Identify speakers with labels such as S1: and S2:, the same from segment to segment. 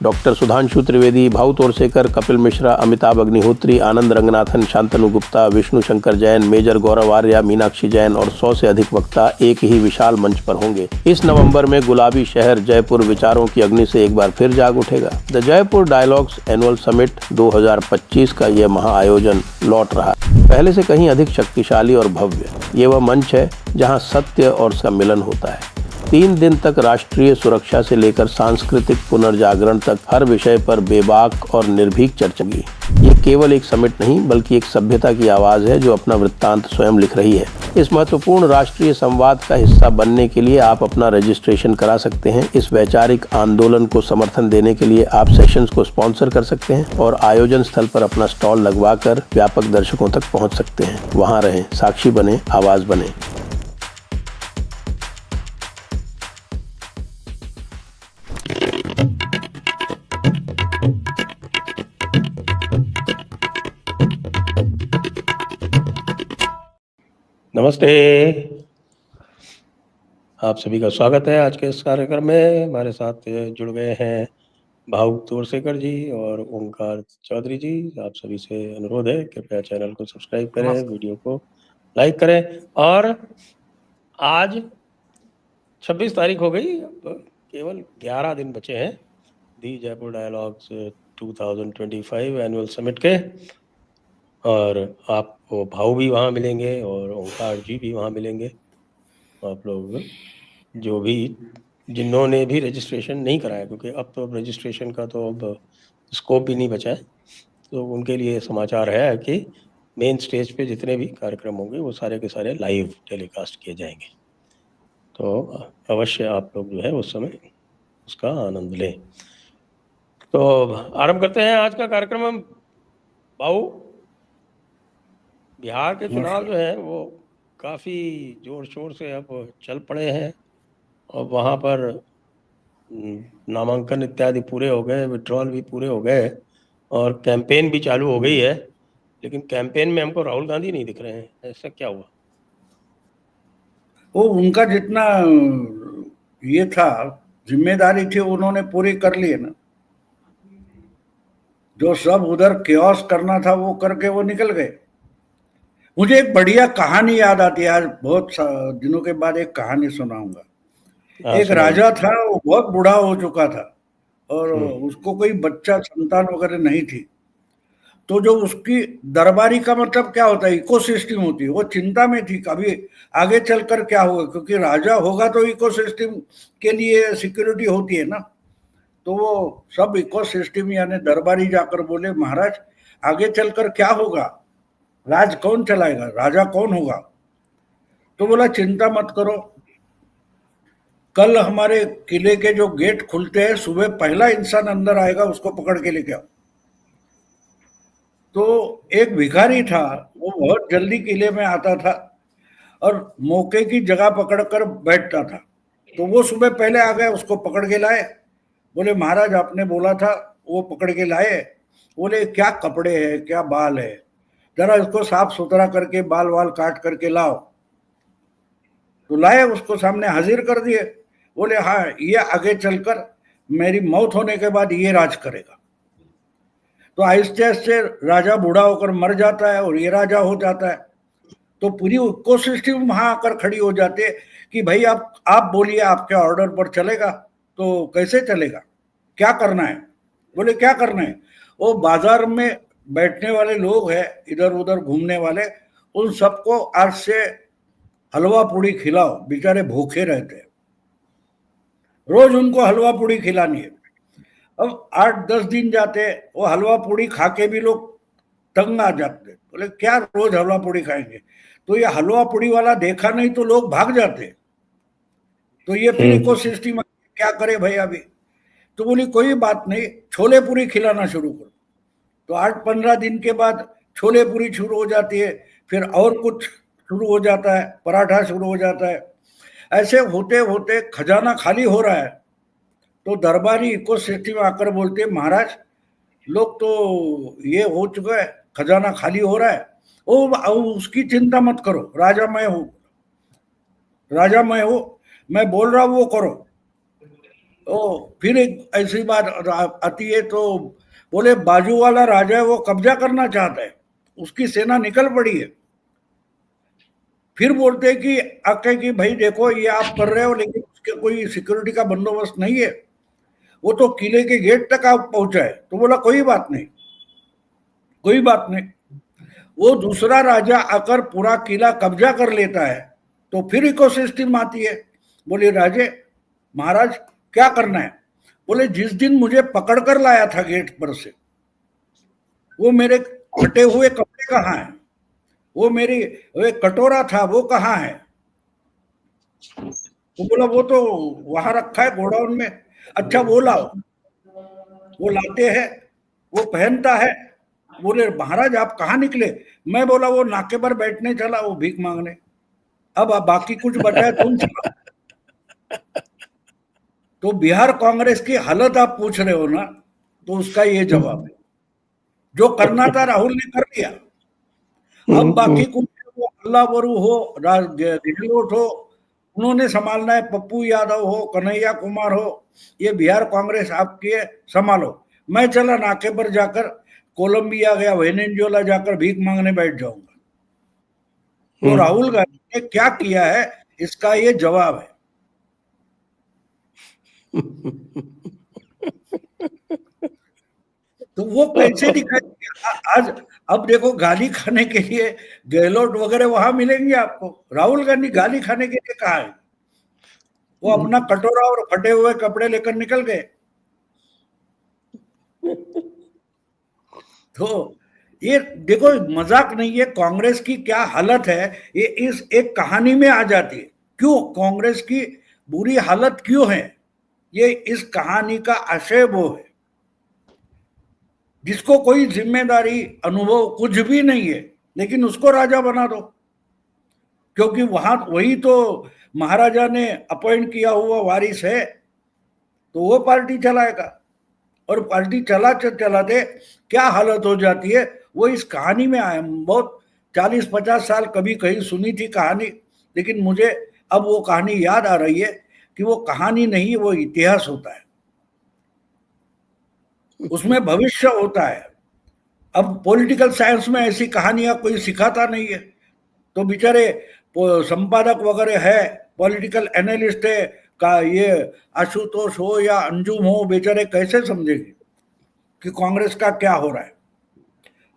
S1: Doctor Sudhanshu Trivedi, Bhau Torsekar, Kapil Mishra, Amitabh Agnihotri, आनंद Ranganathan, Shantanu Gupta, Vishnu Shankar Jain, major गौरव आर्या, मीनाक्षी जैन और 100 से अधिक वक्ता एक ही विशाल मंच पर होंगे। इस नवंबर में गुलाबी शहर जयपुर विचारों की अग्नि से एक बार फिर जाग उठेगा। The Jaipur dialogues annual summit 2025 का यह महाआयोजन लौट रहा है, पहले से कहीं अधिक शक्तिशाली और भव्य। ये वह मंच है जहां सत्य और सम्मिलन होता है। 3 दिन तक राष्ट्रीय सुरक्षा से लेकर सांस्कृतिक पुनर्जागरण तक हर विषय पर बेबाक और निर्भीक चर्चा की। ये केवल एक समिट नहीं बल्कि एक सभ्यता की आवाज है जो अपना वृत्तांत स्वयं लिख रही है। इस महत्वपूर्ण राष्ट्रीय संवाद का हिस्सा बनने के लिए आप अपना रजिस्ट्रेशन करा सकते हैं। इस वैचारिक आंदोलन को समर्थन देने के लिए आप सेशंस को स्पॉन्सर कर सकते हैं और आयोजन स्थल पर अपना स्टॉल लगवाकर व्यापक दर्शकों तक पहुंच सकते हैं। वहां रहें, साक्षी बने, आवाज बने। नमस्ते, आप सभी का स्वागत है आज के इस कार्यक्रम में। हमारे साथ जुड़ गए हैं भाऊ तोरसेकर जी और ओंकार चौधरी जी। आप सभी से अनुरोध है कृपया चैनल को सब्सक्राइब करें, वीडियो को लाइक करें। और आज 26 तारीख हो गई, अब केवल 11 दिन बचे हैं दी जयपुर डायलॉग्स 2025 एनुअल समिट के। और आपको भाऊ भी वहाँ मिलेंगे और ओंकार जी भी वहाँ मिलेंगे। आप लोग जो भी जिन्होंने भी रजिस्ट्रेशन नहीं कराया, क्योंकि अब तो रजिस्ट्रेशन का तो अब स्कोप भी नहीं बचा है, तो उनके लिए समाचार है कि मेन स्टेज पे जितने भी कार्यक्रम होंगे वो सारे के सारे लाइव टेलीकास्ट किए जाएंगे। तो अवश्य आप लोग जो है उस समय उसका आनंद लें। तो आरंभ करते हैं आज का कार्यक्रम। हम भाऊ, बिहार के चुनाव जो है वो काफ़ी जोर शोर से अब चल पड़े हैं और वहाँ पर नामांकन इत्यादि पूरे हो गए, विड्रॉल भी पूरे हो गए और कैंपेन भी चालू हो गई है। लेकिन कैंपेन में हमको राहुल गांधी नहीं दिख रहे हैं, ऐसा क्या हुआ?
S2: वो उनका जितना ये था, जिम्मेदारी थी, उन्होंने पूरी कर ली है ना। जो सब उधर केओस करना था वो करके वो निकल गए। मुझे एक बढ़िया कहानी याद आती है, आज बहुत दिनों के बाद एक कहानी सुनाऊंगा। एक राजा था, वो बहुत बूढ़ा हो चुका था और उसको कोई बच्चा संतान वगैरह नहीं थी। तो जो उसकी दरबारी का मतलब क्या होता है, इकोसिस्टम होती है, वो चिंता में थी कभी आगे चलकर क्या होगा, क्योंकि राजा होगा तो इकोसिस्टम के लिए सिक्योरिटी होती है ना। तो वो सब इकोसिस्टम यानी दरबारी जाकर बोले, महाराज आगे चलकर क्या होगा, राज कौन चलाएगा, राजा कौन होगा? तो बोला चिंता मत करो, कल हमारे किले के जो गेट खुलते हैं, सुबह पहला इंसान अंदर आएगा उसको पकड़ के लेके आओ। तो एक भिखारी था, वो बहुत जल्दी किले में आता था और मौके की जगह पकड़कर बैठता था। तो वो सुबह पहले आ गए, उसको पकड़ के लाए। बोले महाराज आपने बोला था, वो पकड़ के लाए। बोले क्या कपड़े हैं, क्या बाल है, जरा इसको साफ सुथरा करके बाल वाल काट करके लाओ। तो लाए, उसको सामने हाजिर कर दिए। बोले हाँ, ये आगे चलकर मेरी मौत होने के बाद ये राज करेगा। तो आहिस्ते आहिस्ते राजा बूढ़ा होकर मर जाता है और ये राजा हो जाता है। तो पूरी इकोसिस्टम वहां आकर खड़ी हो जाती है कि भाई आप बोलिए, आपके ऑर्डर पर चलेगा तो कैसे चलेगा, क्या करना है? बोले क्या करना है? वो बाजार में बैठने वाले लोग हैं, इधर उधर घूमने वाले, उन सबको आज से हलवा पूड़ी खिलाओ, बेचारे भूखे रहते हैं, रोज उनको हलवा पूड़ी खिलानी है। अब 8-10 दिन जाते, वो हलवा पूड़ी खा के भी लोग तंग आ जाते। बोले क्या रोज हलवा पूड़ी खाएंगे? तो ये हलवा पूड़ी वाला देखा नहीं तो लोग भाग जाते। तो ये फिर इकोसिस्टम क्या करे भाई अभी? तो बोली कोई बात नहीं, छोले पूरी खिलाना शुरू करो। तो 8-15 दिन के बाद छोले पूरी शुरू हो जाती है, फिर और कुछ शुरू हो जाता है, पराठा शुरू हो जाता है। ऐसे होते होते खजाना खाली हो रहा है। तो दरबारी इकोसिस्टम आकर बोलते हैं महाराज लोग तो ये हो चुका है, खजाना खाली हो रहा है। ओ उसकी चिंता मत करो, राजा मैं हूँ, मैं बोल रहा हूँ वो करो। फिर एक ऐसी बात आती है तो बोले बाजू वाला राजा है वो कब्जा करना चाहता है, उसकी सेना निकल पड़ी है। फिर बोलते हैं कि आके कि भाई देखो ये आप कर रहे हो लेकिन उसके कोई सिक्योरिटी का बंदोबस्त नहीं है, वो तो किले के गेट तक आप पहुंचा है। तो बोला कोई बात नहीं, कोई बात नहीं। वो दूसरा राजा आकर पूरा किला कब्जा कर लेता है तो फिर इकोसिस्टम आती है। बोले राजे महाराज क्या करना है? बोले जिस दिन मुझे पकड़ कर लाया था गेट पर से, वो मेरे फटे हुए कपड़े कहाँ हैं? वो मेरी वो कटोरा था वो कहाँ है? वो बोला वो तो वहां रखा है गोडाउन में। अच्छा वो लाओ। वो लाते हैं, वो पहनता है। बोले महाराज आप कहाँ निकले? मैं बोला वो नाके पर बैठने चला, वो भीख मांगने। अब बाकी कुछ बचा है तुम चलाओ। तो बिहार कांग्रेस की हालत आप पूछ रहे हो ना, तो उसका ये जवाब है। जो करना था राहुल ने कर लिया। अब बाकी कुछ वो अल्लाह बरू हो, गहलोत हो, उन्होंने संभालना है। पप्पू यादव हो, कन्हैया कुमार हो, ये बिहार कांग्रेस आपकी है, संभालो। मैं चला नाके पर जाकर कोलंबिया गया, वेनेजुएला जाकर भीख मांगने बैठ जाऊंगा। तो राहुल गांधी ने क्या किया है इसका ये जवाब है। तो वो कैसे दिखाई आज? अब देखो गाली खाने के लिए गहलोत वगैरह वहां मिलेंगे आपको, राहुल गांधी गाली खाने के लिए कहा है? वो अपना कटोरा और फटे हुए कपड़े लेकर निकल गए। तो ये देखो मजाक नहीं है, कांग्रेस की क्या हालत है ये इस एक कहानी में आ जाती है। क्यों कांग्रेस की बुरी हालत क्यों है, ये इस कहानी का आशय वो है। जिसको कोई जिम्मेदारी अनुभव कुछ भी नहीं है, लेकिन उसको राजा बना दो, क्योंकि वहां वही तो महाराजा ने अपॉइंट किया हुआ वारिस है, तो वो पार्टी चलाएगा। और पार्टी चलाते क्या हालत हो जाती है वो इस कहानी में आया। बहुत 40-50 साल कभी कहीं सुनी थी कहानी, लेकिन मुझे अब वो कहानी याद आ रही है कि वो कहानी नहीं वो इतिहास होता है, उसमें भविष्य होता है। अब पॉलिटिकल साइंस में ऐसी कहानियां कोई सिखाता नहीं है, तो बेचारे संपादक वगैरह है, पॉलिटिकल एनालिस्ट है का ये आशुतोष हो या अंजुम हो, बेचारे कैसे समझेंगे कि कांग्रेस का क्या हो रहा है?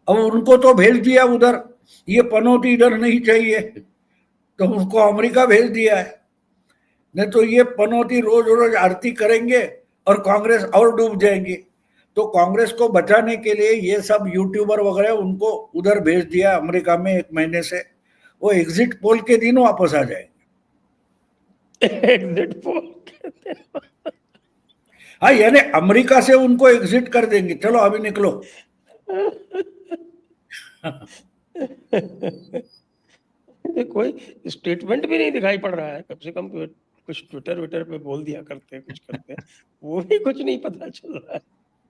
S2: अब उनको तो भेज दिया उधर, ये पनौती इधर नहीं चाहिए तो उनको अमेरिका भेज दिया है। नहीं तो ये पनौती रोज रोज आरती करेंगे और कांग्रेस और डूब जाएंगी। तो कांग्रेस को बचाने के लिए ये सब यूट्यूबर वगैरह उनको उधर भेज दिया अमेरिका में 1 महीने से, वो एग्जिट पोल के दिन वापस आ जाएंगे।
S1: एग्जिट पोल
S2: हाँ यानी अमेरिका से उनको एग्जिट कर देंगे, चलो अभी निकलो।
S1: कोई स्टेटमेंट भी नहीं दिखाई पड़ रहा है, कम से कम कुछ ट्विटर विटर पे बोल दिया करते, कुछ करते, वो भी कुछ नहीं पता चल रहा है।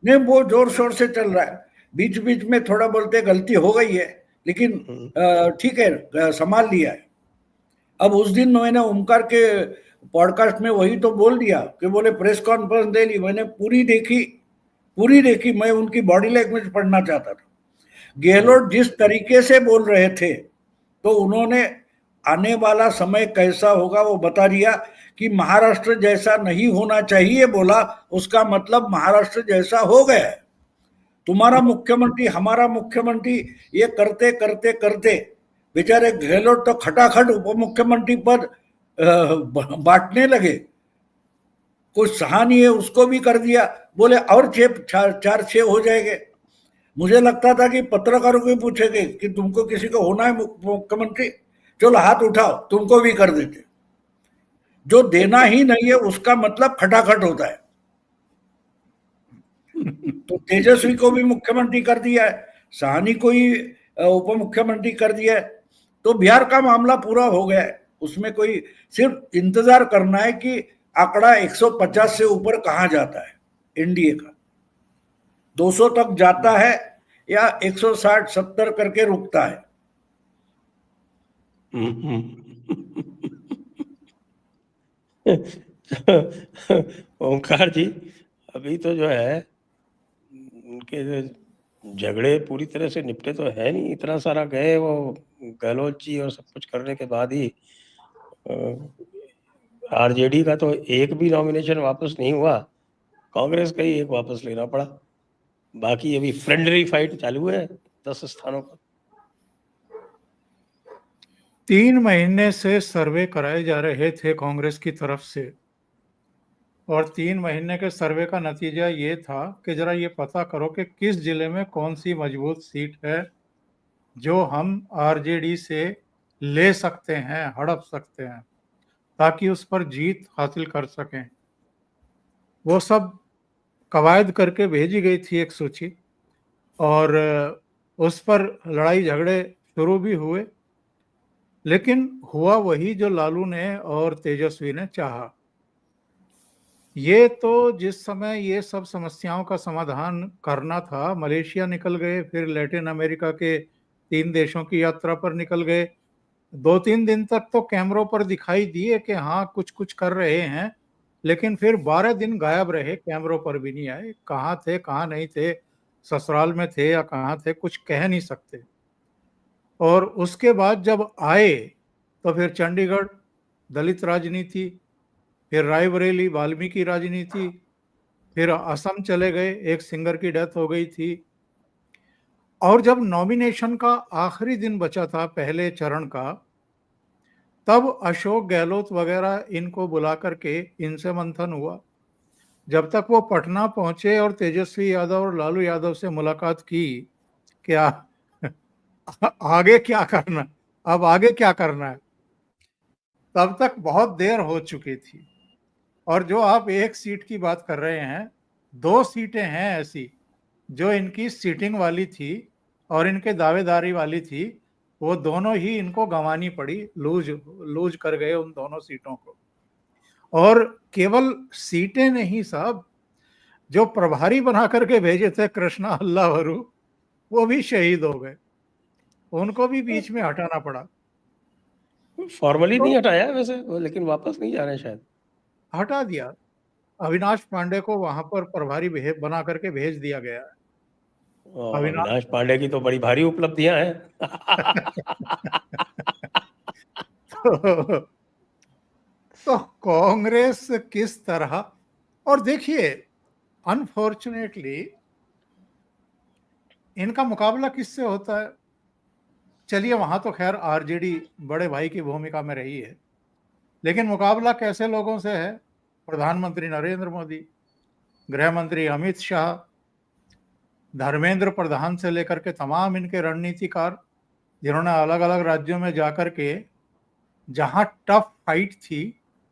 S2: नहीं वो जोर शोर से चल रहा है, बीच बीच में थोड़ा बोलते गलती हो गई है, लेकिन ठीक है संभाल लिया है। अब उस दिन मैंने ओमकार के पॉडकास्ट में वही तो बोल दिया कि बोले प्रेस कॉन्फ्रेंस दे ली, मैंने पूरी देखी, मैं उनकी बॉडी लैंग्वेज पढ़ना चाहता था। गहलोत जिस तरीके से बोल रहे थे तो उन्होंने आने वाला समय कैसा होगा वो बता दिया कि महाराष्ट्र जैसा नहीं होना चाहिए बोला, उसका मतलब महाराष्ट्र जैसा हो गया है। तुम्हारा मुख्यमंत्री हमारा मुख्यमंत्री ये करते करते करते बेचारे गहलोत तो खटाखट उप मुख्यमंत्री पद बांटने लगे। कुछ सहा नहीं है उसको भी कर दिया, बोले और 4-6 हो जाएंगे। मुझे लगता था कि पत्रकारों को पूछेंगे कि तुमको किसी को होना है मुख्यमंत्री, चलो हाथ उठाओ तुमको भी कर देते। जो देना ही नहीं है उसका मतलब खटाखट होता है। तो तेजस्वी को भी मुख्यमंत्री कर दिया है, साहनी को ही उप मुख्यमंत्री कर दिया है। तो बिहार का मामला पूरा हो गया है, उसमें कोई सिर्फ इंतजार करना है कि आंकड़ा 150 से ऊपर कहां जाता है एनडीए का, 200 तक जाता है या 160-70 करके रुकता है।
S1: ओंकार जी, अभी तो जो है उनके झगड़े पूरी तरह से निपटे तो है नहीं, इतना सारा गए वो गहलोत जी और सब कुछ करने के बाद ही आरजेडी का तो एक भी नॉमिनेशन वापस नहीं हुआ, कांग्रेस का ही एक वापस लेना पड़ा। बाकी अभी फ्रेंडली फाइट चालू है 10 स्थानों पर।
S3: 3 महीने से सर्वे कराए जा रहे थे कांग्रेस की तरफ से, और 3 महीने के सर्वे का नतीजा ये था कि जरा ये पता करो कि किस जिले में कौन सी मजबूत सीट है जो हम आरजेडी से ले सकते हैं, हड़प सकते हैं, ताकि उस पर जीत हासिल कर सकें। वो सब कवायद करके भेजी गई थी एक सूची, और उस पर लड़ाई झगड़े शुरू भी हुए, लेकिन हुआ वही जो लालू ने और तेजस्वी ने चाहा। ये तो जिस समय ये सब समस्याओं का समाधान करना था, मलेशिया निकल गए, फिर लैटिन अमेरिका के 3 देशों की यात्रा पर निकल गए। 2-3 दिन तक तो कैमरों पर दिखाई दिए कि हाँ कुछ कुछ कर रहे हैं, लेकिन फिर 12 दिन गायब रहे, कैमरों पर भी नहीं आए। कहाँ थे, कहाँ नहीं थे, ससुराल में थे या कहाँ थे, कुछ कह नहीं सकते। और उसके बाद जब आए तो फिर चंडीगढ़ दलित राजनीति, फिर रायबरेली वाल्मीकि राजनीति, फिर असम चले गए, एक सिंगर की डेथ हो गई थी। और जब नॉमिनेशन का आखिरी दिन बचा था पहले चरण का, तब अशोक गहलोत वगैरह इनको बुला करके इनसे मंथन हुआ। जब तक वो पटना पहुंचे और तेजस्वी यादव और लालू यादव से मुलाकात की, क्या आगे क्या करना, अब आगे क्या करना है, तब तक बहुत देर हो चुकी थी। और जो आप एक सीट की बात कर रहे हैं, 2 सीटें हैं ऐसी जो इनकी सीटिंग वाली थी और इनके दावेदारी वाली थी, वो दोनों ही इनको गंवानी पड़ी, लूज लूज कर गए उन दोनों सीटों को। और केवल सीटें नहीं साहब, जो प्रभारी बना करके भेजे थे कृष्णा हल्लावरू, वो भी शहीद हो गए, उनको भी बीच में हटाना पड़ा।
S1: फॉर्मली
S3: तो
S1: नहीं हटाया वैसे वो, लेकिन वापस नहीं जा रहे हैं शायद।
S3: हटा दिया, अविनाश पांडे को वहां पर प्रभारी बना करके भेज दिया गया है। अविनाश
S1: अविनाश पांडे की तो बड़ी भारी उपलब्धियां हैं।
S3: तो कांग्रेस किस तरह, और देखिए अनफॉर्चुनेटली इनका मुकाबला किससे होता है। चलिए वहां तो खैर आरजेडी बड़े भाई की भूमिका में रही है, लेकिन मुकाबला कैसे लोगों से है। प्रधानमंत्री नरेंद्र मोदी, गृह मंत्री अमित शाह, धर्मेंद्र प्रधान से लेकर के तमाम इनके रणनीतिकार, जिन्होंने अलग अलग राज्यों में जाकर के जहां टफ फाइट थी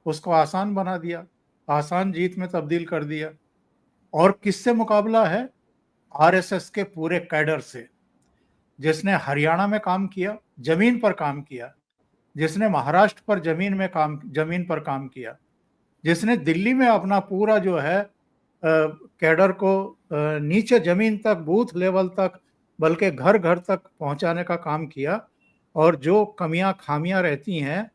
S3: उसको आसान बना दिया, आसान जीत में तब्दील कर दिया। और किससे मुकाबला है? आरएसएस के पूरे कैडर से, जिसने हरियाणा में काम किया, जमीन पर काम किया, जिसने महाराष्ट्र पर जमीन पर काम किया, जिसने दिल्ली में अपना पूरा जो है कैडर को नीचे जमीन तक, बूथ लेवल तक, बल्कि घर घर तक पहुंचाने का काम किया। और जो कमियां खामियां रहती हैं,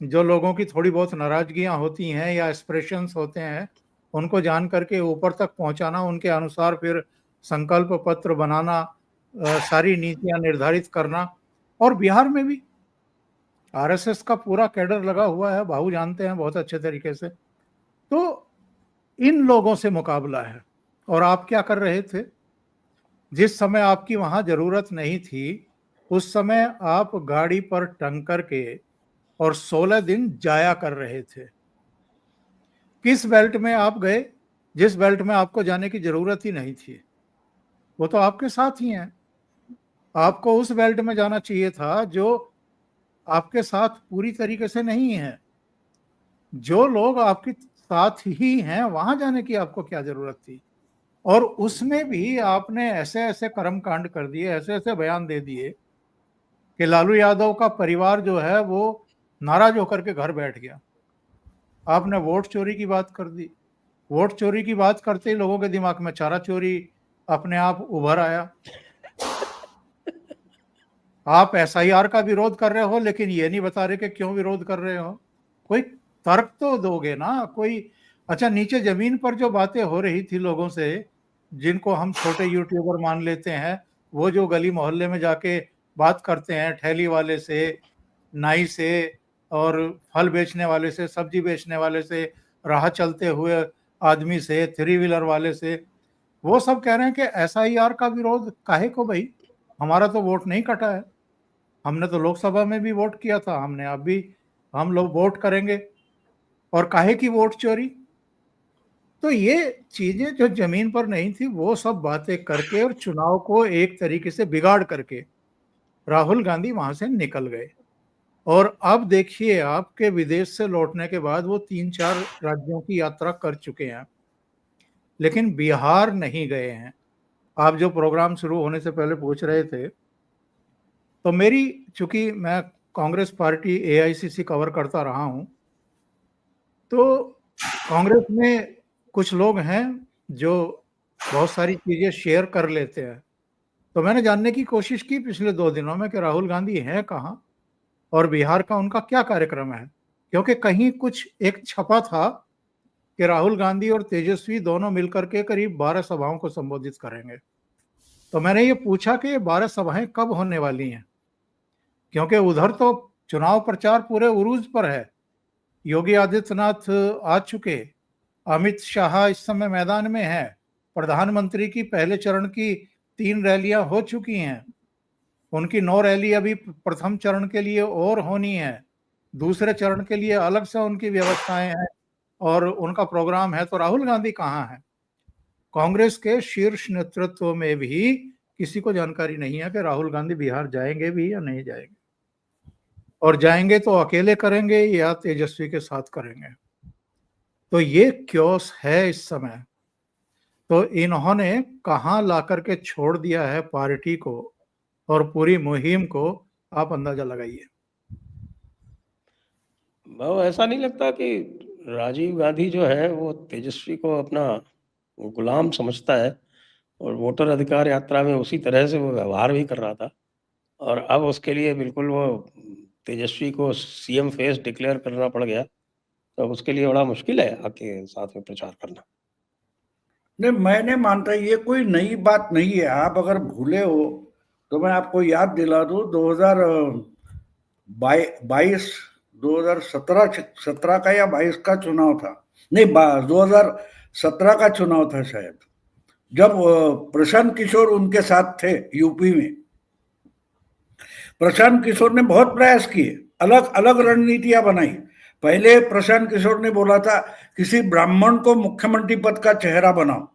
S3: जो लोगों की थोड़ी बहुत नाराजगियां होती हैं या एक्सप्रेशंस होते हैं, उनको जान करके ऊपर तक पहुंचाना, उनके अनुसार फिर संकल्प पत्र बनाना, सारी नीतियां निर्धारित करना। और बिहार में भी आरएसएस का पूरा कैडर लगा हुआ है, भाऊ जानते हैं बहुत अच्छे तरीके से। तो इन लोगों से मुकाबला है। और आप क्या कर रहे थे? जिस समय आपकी वहां जरूरत नहीं थी, उस समय आप गाड़ी पर टंग करके और 16 दिन जाया कर रहे थे। किस बेल्ट में आप गए? जिस बेल्ट में आपको जाने की जरूरत ही नहीं थी, वो तो आपके साथ ही हैं। आपको उस बेल्ट में जाना चाहिए था जो आपके साथ पूरी तरीके से नहीं है। जो लोग आपके साथ ही हैं, वहां जाने की आपको क्या जरूरत थी? और उसमें भी आपने ऐसे ऐसे कर्म कांड कर दिए, ऐसे ऐसे बयान दे दिए कि लालू यादव का परिवार जो है वो नाराज होकर के घर बैठ गया। आपने वोट चोरी की बात कर दी। वोट चोरी की बात करते ही लोगों के दिमाग में चारा चोरी अपने आप उभर आया। आप एसआईआर का विरोध कर रहे हो, लेकिन ये नहीं बता रहे कि क्यों विरोध कर रहे हो। कोई तर्क तो दोगे ना कोई। अच्छा, नीचे जमीन पर जो बातें हो रही थी लोगों से, जिनको हम छोटे यूट्यूबर मान लेते हैं, वो जो गली मोहल्ले में जाके बात करते हैं, ठेली वाले से, नाई से, और फल बेचने वाले से, सब्जी बेचने वाले से, राह चलते हुए आदमी से, थ्री व्हीलर वाले से, वो सब कह रहे हैं कि एसआईआर का विरोध काहे को भाई, हमारा तो वोट नहीं कटा है, हमने तो लोकसभा में भी वोट किया था, हमने अब भी हम लोग वोट करेंगे, और काहे की वोट चोरी। तो ये चीजें जो जमीन पर नहीं थी वो सब बातें करके और चुनाव को एक तरीके से बिगाड़ करके राहुल गांधी वहां से निकल गए। और अब देखिए, आपके विदेश से लौटने के बाद वो 3-4 राज्यों की यात्रा कर चुके हैं, लेकिन बिहार नहीं गए हैं। आप जो प्रोग्राम शुरू होने से पहले पूछ रहे थे, तो मेरी, चूंकि मैं कांग्रेस पार्टी एआईसीसी कवर करता रहा हूं, तो कांग्रेस में कुछ लोग हैं जो बहुत सारी चीजें शेयर कर लेते हैं। तो मैंने जानने की कोशिश की पिछले 2 दिनों में कि राहुल गांधी हैं कहाँ और बिहार का उनका क्या कार्यक्रम है, क्योंकि कहीं कुछ एक छपा था कि राहुल गांधी और तेजस्वी दोनों मिलकर के करीब 12 सभाओं को संबोधित करेंगे। तो मैंने ये पूछा कि ये 12 सभाएं कब होने वाली हैं, क्योंकि उधर तो चुनाव प्रचार पूरे उरूज पर है, योगी आदित्यनाथ आ चुके, अमित शाह इस समय मैदान में है, प्रधानमंत्री की पहले चरण की 3 रैलियां हो चुकी हैं, उनकी 9 रैली अभी प्रथम चरण के लिए और होनी है, दूसरे चरण के लिए अलग से उनकी व्यवस्थाएं हैं और उनका प्रोग्राम है। तो राहुल गांधी कहाँ है? कांग्रेस के शीर्ष नेतृत्व में भी किसी को जानकारी नहीं है कि राहुल गांधी बिहार जाएंगे भी या नहीं जाएंगे, और जाएंगे तो अकेले करेंगे या तेजस्वी के साथ करेंगे। तो ये क्योस है इस समय। तो इन्होंने कहां ला करके छोड़ दिया है पार्टी को और पूरी मुहिम को, आप अंदाजा लगाइए।
S1: भाव ऐसा नहीं लगता कि राजीव गांधी जो है वो तेजस्वी को अपना गुलाम समझता है, और वोटर अधिकार यात्रा में उसी तरह से वो व्यवहार भी कर रहा था, और अब उसके लिए बिल्कुल वो तेजस्वी को सीएम फेस डिक्लेयर करना पड़ गया, तो अब उसके लिए बड़ा मुश्किल है आके साथ में प्रचार करना।
S2: नहीं, मैं नहीं मानता ये कोई नई बात नहीं है। आप अगर भूले हो तो मैं आपको याद दिला दूं, 2022 2017 का या 22 का चुनाव था, नहीं 2017 का चुनाव था शायद, जब प्रशांत किशोर उनके साथ थे यूपी में। प्रशांत किशोर ने बहुत प्रयास किए, अलग अलग रणनीतियां बनाई। पहले प्रशांत किशोर ने बोला था किसी ब्राह्मण को मुख्यमंत्री पद का चेहरा बनाओ,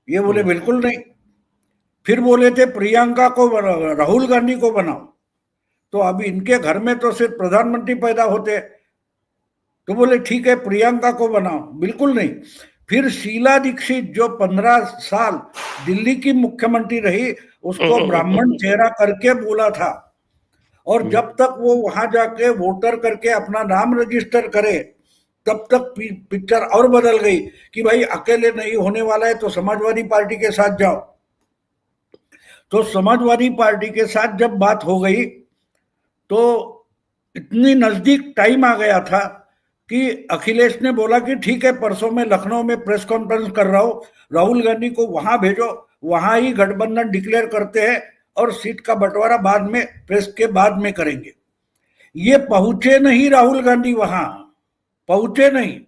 S2: ये बोले बिल्कुल नहीं। फिर बोले थे प्रियंका को, राहुल गांधी को बनाओ, तो अभी इनके घर में तो सिर्फ प्रधानमंत्री पैदा होते, तो बोले ठीक है प्रियंका को बनाओ, बिल्कुल नहीं। फिर शीला दीक्षित जो 15 साल दिल्ली की मुख्यमंत्री रही, उसको ब्राह्मण चेहरा करके बोला था, और जब तक वो वहां जाके वोटर करके अपना नाम रजिस्टर करे तब तक पिक्चर और बदल गई कि भाई अकेले नहीं होने वाला है तो समाजवादी पार्टी के साथ जाओ। तो समाजवादी पार्टी के साथ जब बात हो गई तो इतनी नजदीक टाइम आ गया था कि अखिलेश ने बोला कि ठीक है परसों में लखनऊ में प्रेस कॉन्फ्रेंस कर रहा हूं, राहुल गांधी को वहां भेजो, वहां ही गठबंधन डिक्लेयर करते हैं और सीट का बंटवारा बाद में, प्रेस के बाद में करेंगे। ये पहुंचे नहीं राहुल गांधी, वहां पहुंचे नहीं।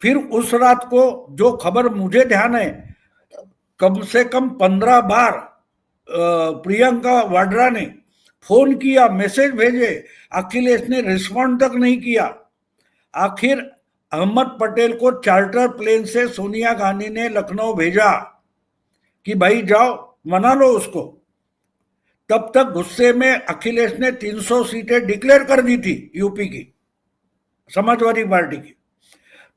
S2: फिर उस रात को जो खबर मुझे ध्यान है, कम से कम 15 बार प्रियंका वाड्रा ने फोन किया, मैसेज भेजे, अखिलेश ने रिस्पॉन्ड तक नहीं किया। आखिर अहमद पटेल को चार्टर प्लेन से सोनिया गांधी ने लखनऊ भेजा कि भाई जाओ मना लो उसको। तब तक गुस्से में अखिलेश ने 300 सीटें डिक्लेयर कर दी थी यूपी की, समाजवादी पार्टी की।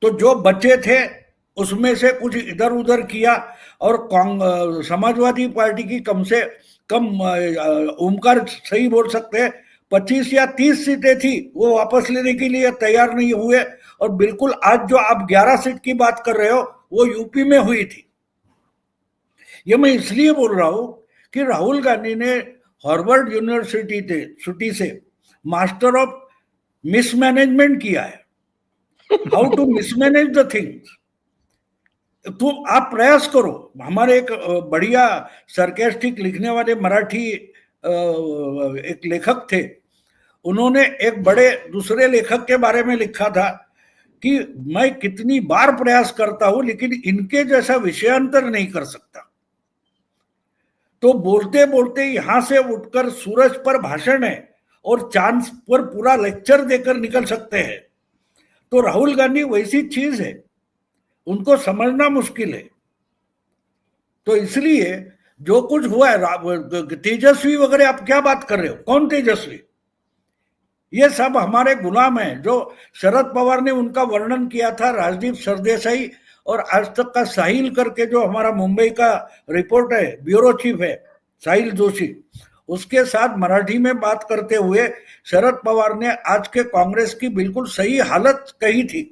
S2: तो जो बचे थे उसमें से कुछ इधर उधर किया, और समाजवादी पार्टी की कम से कम, ओमकार सही बोल सकते हैं, 25 या 30 सीटें थी, वो वापस लेने के लिए तैयार नहीं हुए। और बिल्कुल आज जो आप 11 सीट की बात कर रहे हो वो यूपी में हुई थी। ये मैं इसलिए बोल रहा हूं कि राहुल गांधी ने हार्वर्ड यूनिवर्सिटी से मास्टर ऑफ मिसमैनेजमेंट किया है, how to mismanage the things. तो आप प्रयास करो। हमारे एक बढ़िया सरकास्टिक लिखने वाले मराठी एक लेखक थे, उन्होंने एक बड़े दूसरे लेखक के बारे में लिखा था कि मैं कितनी बार प्रयास करता हूं लेकिन इनके जैसा विषयांतर नहीं कर सकता। तो बोलते बोलते यहां से उठकर सूरज पर भाषण है और चांद पर पूरा लेक्चर देकर निकल सकते हैं। तो राहुल गांधी वैसी चीज है, उनको समझना मुश्किल है। तो इसलिए जो कुछ हुआ है, तेजस्वी वगैरह आप क्या बात कर रहे हो, कौन तेजस्वी? ये सब हमारे गुलाम हैं। जो शरद पवार ने उनका वर्णन किया था, राजदीप सरदेसाई और आज तक का साहिल करके जो हमारा मुंबई का रिपोर्ट है, ब्यूरो चीफ है साहिल जोशी, उसके साथ मराठी में बात करते हुए शरद पवार ने आज के कांग्रेस की बिल्कुल सही हालत कही थी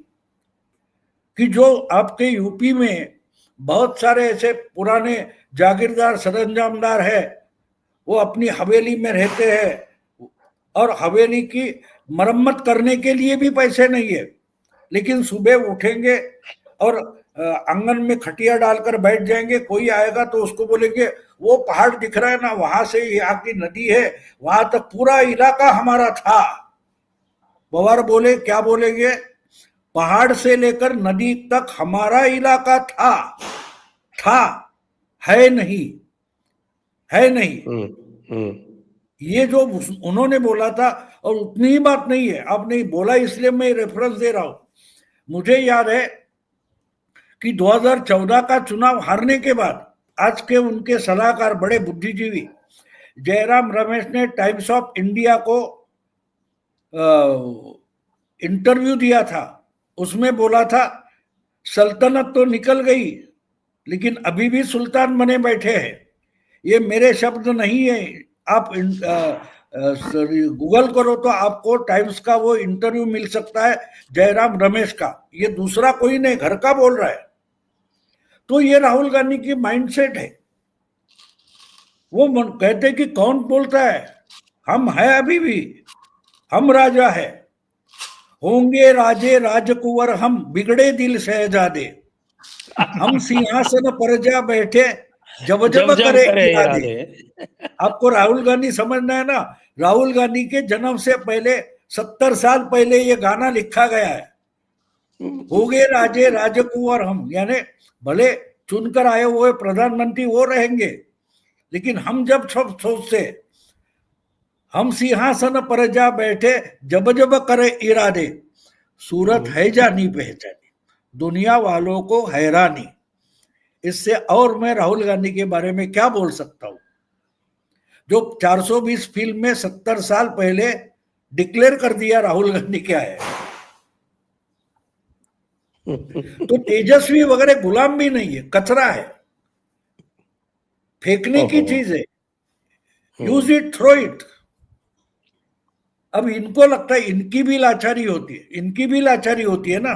S2: कि जो आपके यूपी में बहुत सारे ऐसे पुराने जागीरदार सरंजामदार है, वो अपनी हवेली में रहते हैं और हवेली की मरम्मत करने के लिए भी पैसे नहीं है, लेकिन सुबह उठेंगे और आंगन में खटिया डालकर बैठ जाएंगे। कोई आएगा तो उसको बोलेंगे वो पहाड़ दिख रहा है ना, वहां से यहाँ की नदी है, वहां तक पूरा इलाका हमारा था। पवार बोले, क्या बोलेंगे? पहाड़ से लेकर नदी तक हमारा इलाका था, है नहीं, है नहीं। ये जो उन्होंने बोला था, और उतनी ही बात नहीं है, आपने बोला इसलिए मैं रेफरेंस दे रहा हूं। मुझे याद है कि 2014 का चुनाव हारने के बाद आज के उनके सलाहकार, बड़े बुद्धिजीवी जयराम रमेश ने टाइम्स ऑफ इंडिया को इंटरव्यू दिया था। उसमें बोला था सल्तनत तो निकल गई लेकिन अभी भी सुल्तान बने बैठे हैं। ये मेरे शब्द नहीं है, आप गूगल करो तो आपको टाइम्स का वो इंटरव्यू मिल सकता है जयराम रमेश का। ये दूसरा कोई नहीं, घर का बोल रहा है। तो ये राहुल गांधी की माइंडसेट है। वो कहते कि कौन बोलता है, हम है अभी भी, हम राजा है, होंगे राजे राजकुंवर हम, बिगड़े दिल शहजादे, हम सिंहासन पर जा बैठे, जब जब करे इरादे। आपको राहुल गांधी समझना है ना, राहुल गांधी के जन्म से पहले 70 साल पहले ये गाना लिखा गया है, होंगे राजे राजकुंवर हम, यानी भले चुनकर आए हुए प्रधानमंत्री वो रहेंगे, लेकिन हम जब सब सोचते हम सिंहासन पर जा बैठे, जब जब करे इरादे, सूरत है जानी पहचानी, दुनिया वालों को हैरानी। इससे और मैं राहुल गांधी के बारे में क्या बोल सकता हूं, जो 420 फिल्म में 70 साल पहले डिक्लेयर कर दिया राहुल गांधी क्या है। तो तेजस्वी वगैरह गुलाम भी नहीं है, कचरा है, फेंकने की चीज है, यूज इट, थ्रो इट। अब इनको लगता है इनकी भी लाचारी होती है, इनकी भी लाचारी होती है ना,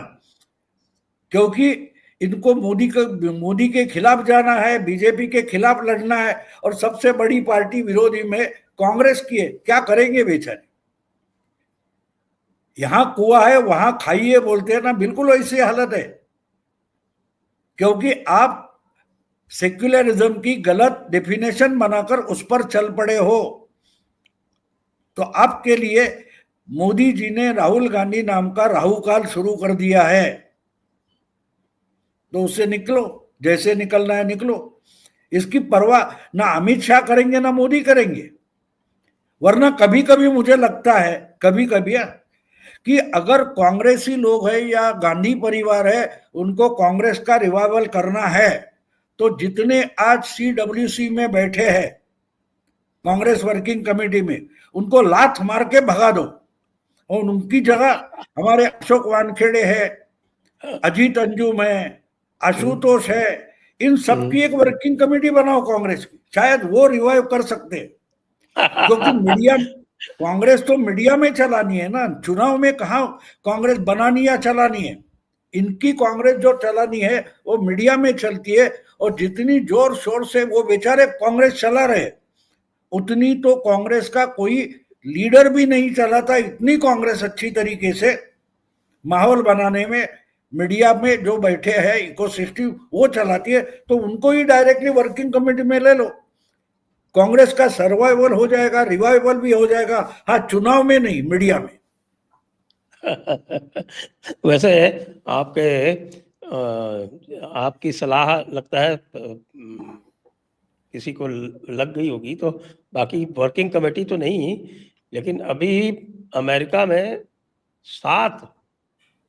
S2: क्योंकि इनको मोदी के खिलाफ जाना है, बीजेपी के खिलाफ लड़ना है, और सबसे बड़ी पार्टी विरोधी में कांग्रेस की है। क्या करेंगे बेचारे? यहां कुआं है वहां खाइए बोलते हैं ना, बिल्कुल वैसी हालत है। क्योंकि आप सेक्युलरिज्म की गलत डेफिनेशन बनाकर उस पर चल पड़े हो। तो आपके लिए मोदी जी ने राहुल गांधी नाम का राहुकाल शुरू कर दिया है, तो उससे निकलो, जैसे निकलना है निकलो। इसकी परवाह ना अमित शाह करेंगे ना मोदी करेंगे। वरना कभी कभी मुझे लगता है, कभी कभी कि अगर कांग्रेसी लोग है या गांधी परिवार है, उनको कांग्रेस का रिवाइवल करना है, तो जितने आज CWC में बैठे हैं कांग्रेस वर्किंग कमेटी में, उनको लात मार के भगा दो, और उनकी जगह हमारे अशोक वानखेड़े है, अजीत अंजुम है, आशुतोष है, इन सबकी एक वर्किंग कमेटी बनाओ कांग्रेस की, शायद वो रिवाइव कर सकते हैं। क्योंकि मीडिया, कांग्रेस तो मीडिया में चलानी है ना, चुनाव में कहाँ कांग्रेस बनानी या चलानी है। इनकी कांग्रेस जो चलानी है वो मीडिया में चलती है, और जितनी जोर शोर से वो बेचारे कांग्रेस चला रहे, उतनी तो कांग्रेस का कोई लीडर भी नहीं चलाता, इतनी कांग्रेस अच्छी तरीके से माहौल बनाने में मीडिया में जो बैठे हैं इकोसिस्टम वो चलाती है, तो उनको ही डायरेक्टली वर्किंग कमेटी में ले लो। कांग्रेस का सर्वाइवल हो जाएगा, रिवाइवल भी हो जाएगा। हाँ, चुनाव में नहीं, मीडिया में।
S1: वैसे आपकी सलाह लगता है किसी को लग गई होगी, तो बाकी वर्किंग कमेटी तो नहीं, लेकिन अभी अमेरिका में 7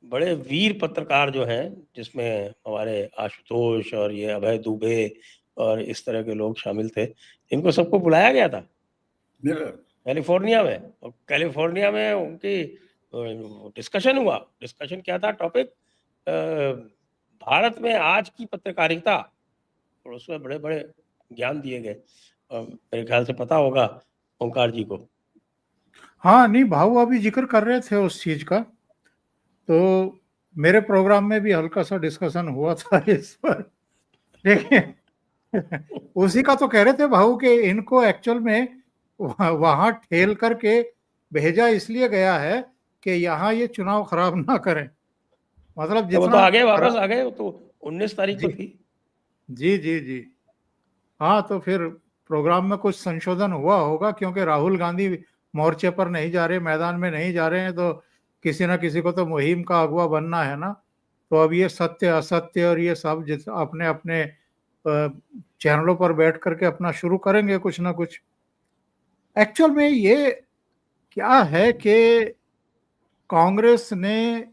S1: बड़े वीर पत्रकार जो हैं, जिसमें हमारे आशुतोष और ये अभय दुबे और इस तरह के लोग शामिल थे, इनको सबको बुलाया गया था कैलिफोर्निया में। और कैलिफोर्निया में उनकी डिस्कशन हुआ। डिस्कशन क्या था? टॉपिक भारत में आज की पत्रकारिता, और उसमें बड़े बड़े ज्ञान दिए गए। मेरे ख्याल से पता होगा ओंकार जी को।
S3: हाँ, नहीं, भाऊ अभी जिक्र कर रहे थे उस चीज का, तो मेरे प्रोग्राम में भी हल्का सा डिस्कशन हुआ था इस पर। लेकिन उसी का तो कह रहे थे भाऊ कि इनको एक्चुअल में वहां ठेल करके भेजा इसलिए गया है कि यहाँ ये चुनाव खराब ना करें। मतलब
S1: तो वो तो
S3: जितना
S1: आगे वापस आ गए, वो तो 19 तारीख को थी।
S3: जी जी जी। हाँ, तो फिर प्रोग्राम में कुछ संशोधन हुआ होगा, क्योंकि राहुल गांधी मोर्चे पर नहीं जा रहे, मैदान में नहीं जा रहे हैं, तो किसी ना किसी को तो मुहिम का अगुवा बनना है ना। तो अब ये सत्य असत्य और ये सब अपने अपने चैनलों पर बैठ करके अपना शुरू करेंगे कुछ ना कुछ। एक्चुअल में ये क्या है कि कांग्रेस ने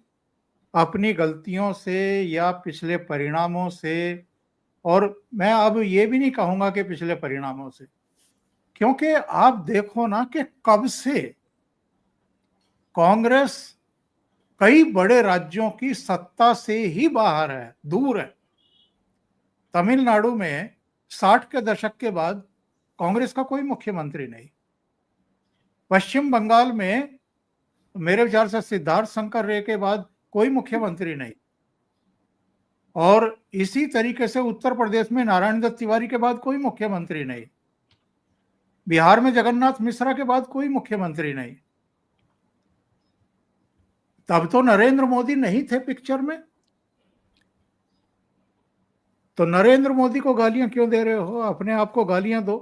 S3: अपनी गलतियों से या पिछले परिणामों से, और मैं अब ये भी नहीं कहूंगा कि पिछले परिणामों से, क्योंकि आप देखो ना कि कब से कांग्रेस कई बड़े राज्यों की सत्ता से ही बाहर है, दूर है। तमिलनाडु में 60 के दशक के बाद कांग्रेस का कोई मुख्यमंत्री नहीं। पश्चिम बंगाल में मेरे विचार से सिद्धार्थ शंकर रे के बाद कोई मुख्यमंत्री नहीं। और इसी तरीके से उत्तर प्रदेश में नारायण दत्त तिवारी के बाद कोई मुख्यमंत्री नहीं। बिहार में जगन्नाथ मिश्रा के बाद कोई मुख्यमंत्री नहीं। तब तो नरेंद्र मोदी नहीं थे पिक्चर में, तो नरेंद्र मोदी को गालियां क्यों दे रहे हो? अपने आप को गालियां दो।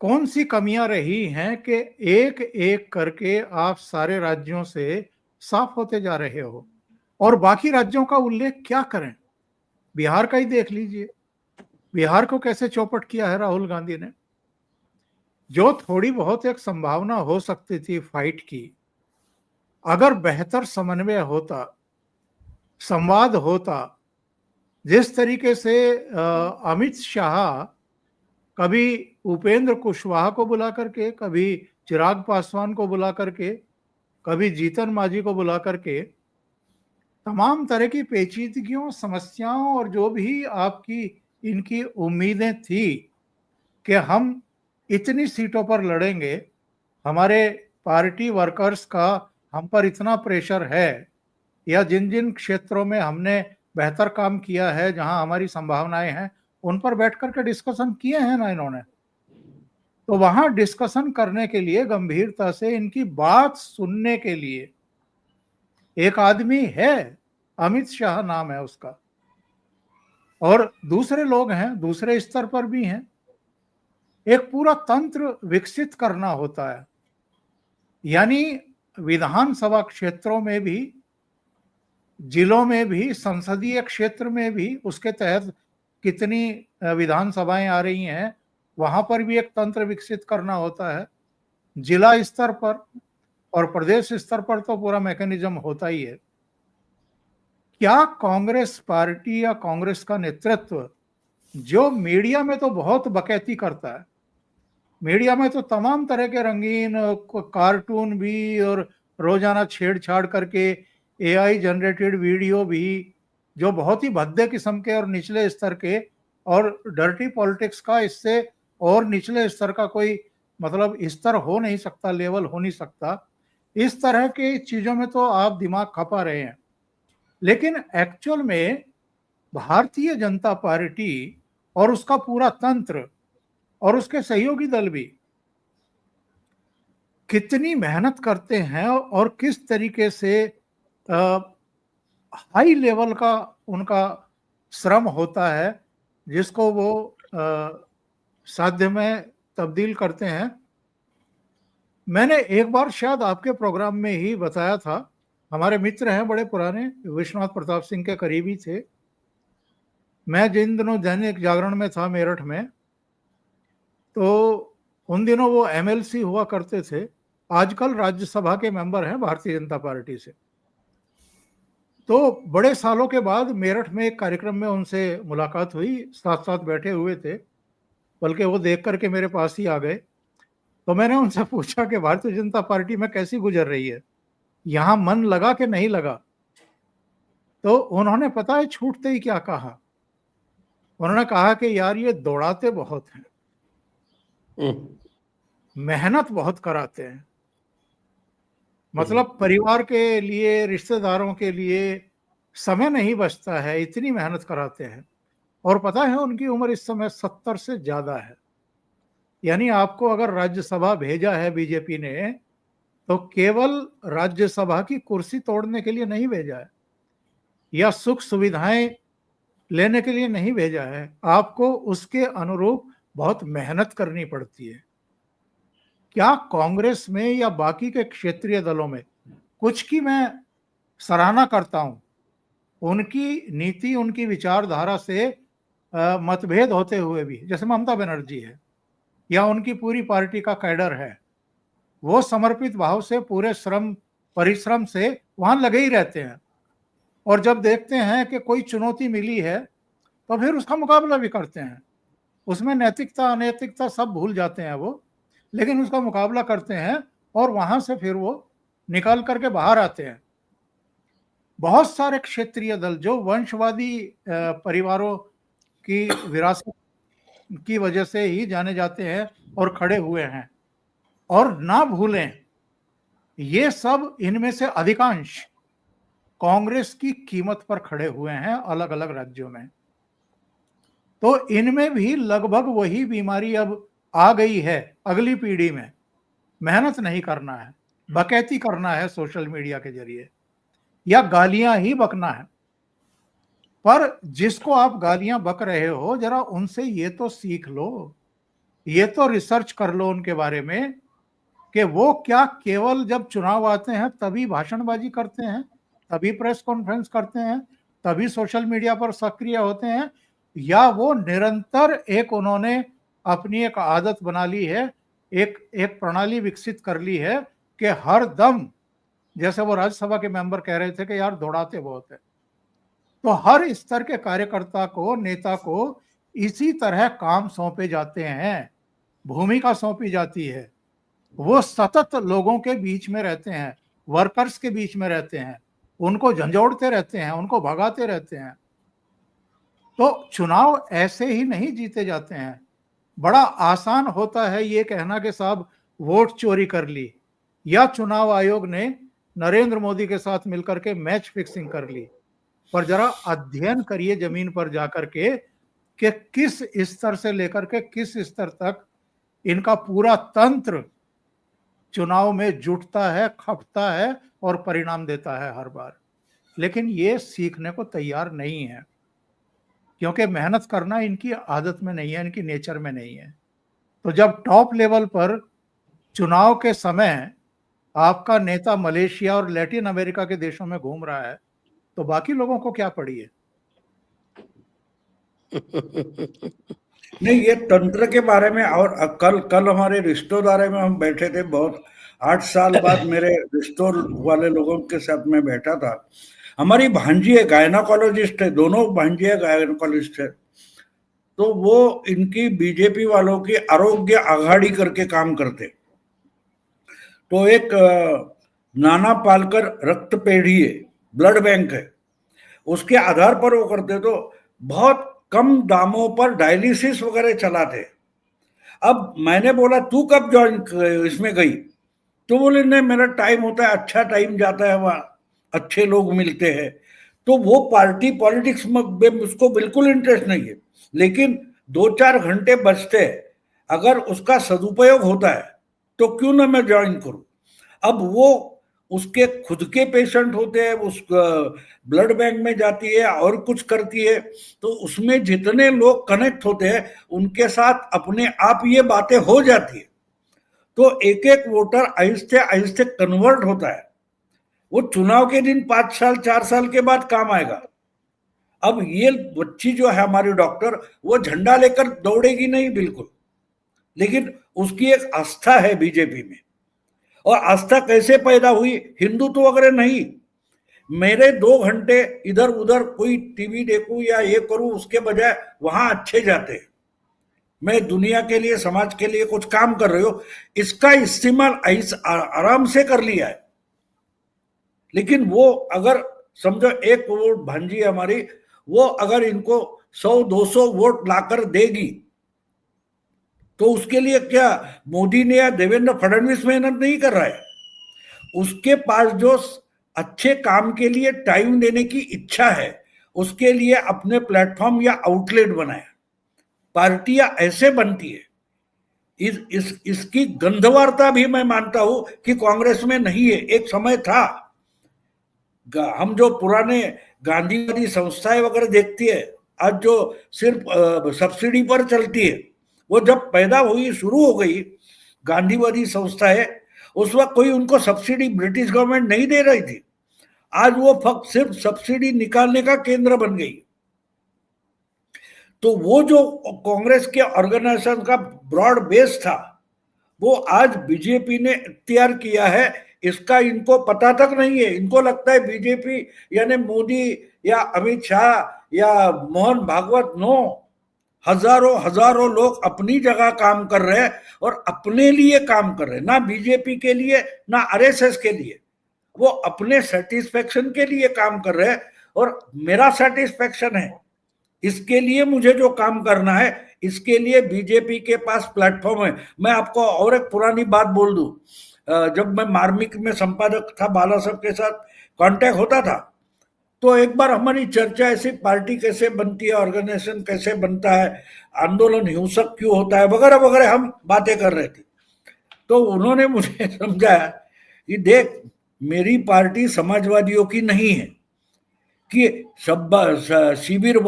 S3: कौन सी कमियां रही हैं कि एक एक करके आप सारे राज्यों से साफ होते जा रहे हो? और बाकी राज्यों का उल्लेख क्या करें? बिहार का ही देख लीजिए, बिहार को कैसे चौपट किया है राहुल गांधी ने। जो थोड़ी बहुत एक संभावना हो सकती थी फाइट की, अगर बेहतर समन्वय होता, संवाद होता, जिस तरीके से अमित शाह कभी उपेंद्र कुशवाहा को बुला करके, कभी चिराग पासवान को बुला करके, कभी जीतन मांझी को बुला करके तमाम तरह की पेचीदगियों, समस्याओं और जो भी आपकी इनकी उम्मीदें थी कि हम इतनी सीटों पर लड़ेंगे, हमारे पार्टी वर्कर्स का हम पर इतना प्रेशर है, या जिन जिन क्षेत्रों में हमने बेहतर काम किया है, जहां हमारी संभावनाएं हैं, उन पर बैठ करके डिस्कशन किए हैं ना इन्होंने। तो वहां डिस्कशन करने के लिए, गंभीरता से इनकी बात सुनने के लिए एक आदमी है, अमित शाह नाम है उसका, और दूसरे लोग हैं, दूसरे स्तर पर भी हैं। एक पूरा तंत्र विकसित करना होता है, यानी विधानसभा क्षेत्रों में भी, जिलों में भी, संसदीय क्षेत्र में भी, उसके तहत कितनी विधानसभाएं आ रही हैं, वहां पर भी एक तंत्र विकसित करना होता है। जिला स्तर पर और प्रदेश स्तर पर तो पूरा मैकेनिज्म होता ही है। क्या कांग्रेस पार्टी या कांग्रेस का नेतृत्व, जो मीडिया में तो बहुत बकैती करता है, मीडिया में तो तमाम तरह के रंगीन कार्टून भी और रोजाना छेड़छाड़ करके एआई जनरेटेड वीडियो भी, जो बहुत ही भद्दे किस्म के और निचले स्तर के, और डर्टी पॉलिटिक्स का इससे और निचले स्तर का कोई मतलब स्तर हो नहीं सकता, लेवल हो नहीं सकता। इस तरह के चीजों में तो आप दिमाग खपा रहे हैं। लेकिन एक्चुअल में भारतीय जनता पार्टी और उसका पूरा तंत्र और उसके सहयोगी दल भी कितनी मेहनत करते हैं और किस तरीके से हाई लेवल का उनका श्रम होता है जिसको वो साध्य में तब्दील करते हैं। मैंने एक बार शायद आपके प्रोग्राम में ही बताया था, हमारे मित्र हैं बड़े पुराने, विश्वनाथ प्रताप सिंह के करीबी थे। मैं जिन दिनों दैनिक जागरण में था मेरठ में, तो उन दिनों वो एमएलसी हुआ करते थे, आजकल राज्यसभा के मेंबर हैं भारतीय जनता पार्टी से। तो बड़े सालों के बाद मेरठ में एक कार्यक्रम में उनसे मुलाकात हुई, साथ साथ बैठे हुए थे, बल्कि वो देख करके मेरे पास ही आ गए। तो मैंने उनसे पूछा कि भारतीय जनता पार्टी में कैसी गुजर रही है, यहाँ मन लगा कि नहीं लगा? तो उन्होंने पता है छूटते ही क्या कहा? उन्होंने कहा कि यार ये दौड़ाते बहुत हैं, मेहनत बहुत कराते हैं, मतलब परिवार के लिए, रिश्तेदारों के लिए समय नहीं बचता है, इतनी मेहनत कराते हैं। और पता है उनकी उम्र इस समय 70 से ज्यादा है। यानी आपको अगर राज्यसभा भेजा है बीजेपी ने, तो केवल राज्यसभा की कुर्सी तोड़ने के लिए नहीं भेजा है या सुख सुविधाएं लेने के लिए नहीं भेजा है, आपको उसके अनुरूप बहुत मेहनत करनी पड़ती है। क्या कांग्रेस में या बाकी के क्षेत्रीय दलों में, कुछ की मैं सराहना करता हूं, उनकी नीति, उनकी विचारधारा से मतभेद होते हुए भी, जैसे ममता बनर्जी है या उनकी पूरी पार्टी का कैडर है, वो समर्पित भाव से पूरे परिश्रम से वहां लगे ही रहते हैं। और जब देखते हैं कि कोई चुनौती मिली है तो फिर उसका मुकाबला भी करते हैं। उसमें नैतिकता अनैतिकता सब भूल जाते हैं वो, लेकिन उसका मुकाबला करते हैं और वहां से फिर वो निकाल करके बाहर आते हैं। बहुत सारे क्षेत्रीय दल जो वंशवादी परिवारों की विरासत की वजह से ही जाने जाते हैं और खड़े हुए हैं। और ना भूलें, ये सब इनमें से अधिकांश कांग्रेस की कीमत पर खड़े हुए हैं अलग अलग राज्यों में। तो इनमें भी लगभग वही बीमारी अब आ गई है अगली पीढ़ी में। मेहनत नहीं करना है, बकैती करना है सोशल मीडिया के जरिए, या गालियां ही बकना है। पर जिसको आप गालियां बक रहे हो, जरा उनसे ये तो सीख लो, ये तो रिसर्च कर लो उनके बारे में कि वो क्या केवल जब चुनाव आते हैं तभी भाषणबाजी करते हैं, तभी प्रेस कॉन्फ्रेंस करते हैं, तभी सोशल मीडिया पर सक्रिय होते हैं, या वो निरंतर उन्होंने अपनी एक आदत बना ली है, एक प्रणाली विकसित कर ली है कि हर दम, जैसे वो राज्यसभा के मेंबर कह रहे थे कि यार दौड़ाते बहुत है, तो हर स्तर के कार्यकर्ता को, नेता को इसी तरह काम सौंपे जाते हैं, भूमिका सौंपी जाती है। वो सतत लोगों के बीच में रहते हैं, वर्कर्स के बीच में रहते हैं, उनको झंझोड़ते रहते हैं, उनको भगाते रहते हैं। तो चुनाव ऐसे ही नहीं जीते जाते हैं। बड़ा आसान होता है ये कहना कि साहब वोट चोरी कर ली, या चुनाव आयोग ने नरेंद्र मोदी के साथ मिलकर के मैच फिक्सिंग कर ली। पर जरा अध्ययन करिए जमीन पर जाकर के कि किस स्तर से लेकर के किस स्तर तक इनका पूरा तंत्र चुनाव में जुटता है, खपता है और परिणाम देता है हर बार। लेकिन ये सीखने को तैयार नहीं है, क्योंकि मेहनत करना इनकी आदत में नहीं है, इनकी नेचर में नहीं है। तो जब टॉप लेवल पर चुनाव के समय आपका नेता मलेशिया और लैटिन अमेरिका के देशों में घूम रहा है, तो बाकी लोगों को क्या पड़ी है?
S2: नहीं, ये तंत्र के बारे में, और कल हमारे रिश्तेदारी में हम बैठे थे, बहुत 8 साल बाद मेरे रिश्तों वाले लोगों के साथ में बैठा था। हमारी भांजी है, गायनाकोलॉजिस्ट है, दोनों भांजी गायनाकोलॉजिस्ट है। तो वो इनकी बीजेपी वालों की आरोग्य आघाड़ी करके काम करते। तो एक नाना पालकर रक्त पेढ़ी है, ब्लड बैंक है, उसके आधार पर वो करते। तो बहुत कम दामों पर डायलिसिस वगैरह चलाते। अब मैंने बोला तू कब ज्वाइन इसमें गई? तो बोले नहीं, मेरा टाइम होता है, अच्छा टाइम जाता है, वहां अच्छे लोग मिलते हैं। तो वो पार्टी पॉलिटिक्स में उसको बिल्कुल इंटरेस्ट नहीं है, लेकिन 2-4 घंटे बचते हैं, अगर उसका सदुपयोग होता है तो क्यों ना मैं ज्वाइन करूं। अब वो उसके खुद के पेशेंट होते हैं, उस ब्लड बैंक में जाती है और कुछ करती है, तो उसमें जितने लोग कनेक्ट होते हैं उनके साथ अपने आप ये बातें हो जाती है। तो एक एक वोटर आहिस्ते आहिस्ते कन्वर्ट होता है। वो चुनाव के दिन 5 साल 4 साल के बाद काम आएगा। अब ये बच्ची जो है हमारी डॉक्टर, वो झंडा लेकर दौड़ेगी नहीं बिल्कुल, लेकिन उसकी एक आस्था है बीजेपी में। और आस्था कैसे पैदा हुई? हिंदुत्व वगैरह नहीं। मेरे 2 घंटे इधर उधर कोई टीवी देखूं या ये करूं, उसके बजाय वहां अच्छे जाते हैं। मैं दुनिया के लिए, समाज के लिए कुछ काम कर रही हो, इसका इस्तेमाल आराम से कर लिया है। लेकिन वो अगर समझो एक वोट भांजी हमारी, वो अगर इनको 100-200 वोट लाकर देगी, तो उसके लिए क्या मोदी ने या देवेंद्र फडणवीस मेहनत नहीं कर रहा है? उसके पास जो अच्छे काम के लिए टाइम देने की इच्छा है, उसके लिए अपने प्लेटफॉर्म या आउटलेट बनाया। पार्टियां ऐसे बनती है। इसकी गंधवारता भी मैं मानता हूं कि कांग्रेस में नहीं है। एक समय था, हम जो पुराने गांधीवादी संस्थाएं वगैरह देखती है, आज जो सिर्फ सब्सिडी पर चलती है, वो जब पैदा हुई, शुरू हो गई गांधीवादी संस्थाएं, उस वक्त कोई उनको सब्सिडी ब्रिटिश गवर्नमेंट नहीं दे रही थी। आज वो सिर्फ सब्सिडी निकालने का केंद्र बन गई। तो वो जो कांग्रेस के ऑर्गेनाइजेशन का ब्रॉड बेस था, वो आज बीजेपी ने इख्तियार किया है। इसका इनको पता तक नहीं है। इनको लगता है बीजेपी यानी मोदी या अमित शाह या मोहन भागवत। नो, हजारों लोग अपनी जगह काम कर रहे हैं और अपने लिए काम कर रहे हैं, ना बीजेपी के लिए ना आरएसएस के लिए। वो अपने सेटिस्फेक्शन के लिए काम कर रहे हैं। और मेरा सेटिस्फेक्शन है, इसके लिए मुझे जो काम करना है, इसके लिए बीजेपी के पास प्लेटफॉर्म है। मैं आपको और एक पुरानी बात बोल दूं, जब मैं मार्मिक में संपादक था, बाला साहब के साथ कांटेक्ट होता था, तो एक बार हमारी चर्चा ऐसी, पार्टी कैसे बनती है, ऑर्गेनाइजेशन कैसे बनता है, आंदोलन हिंसक क्यों होता है, वगैरह वगैरह हम बातें कर रहे थे। तो उन्होंने मुझे समझाया कि देख, मेरी पार्टी समाजवादियों की नहीं है कि सब शिविर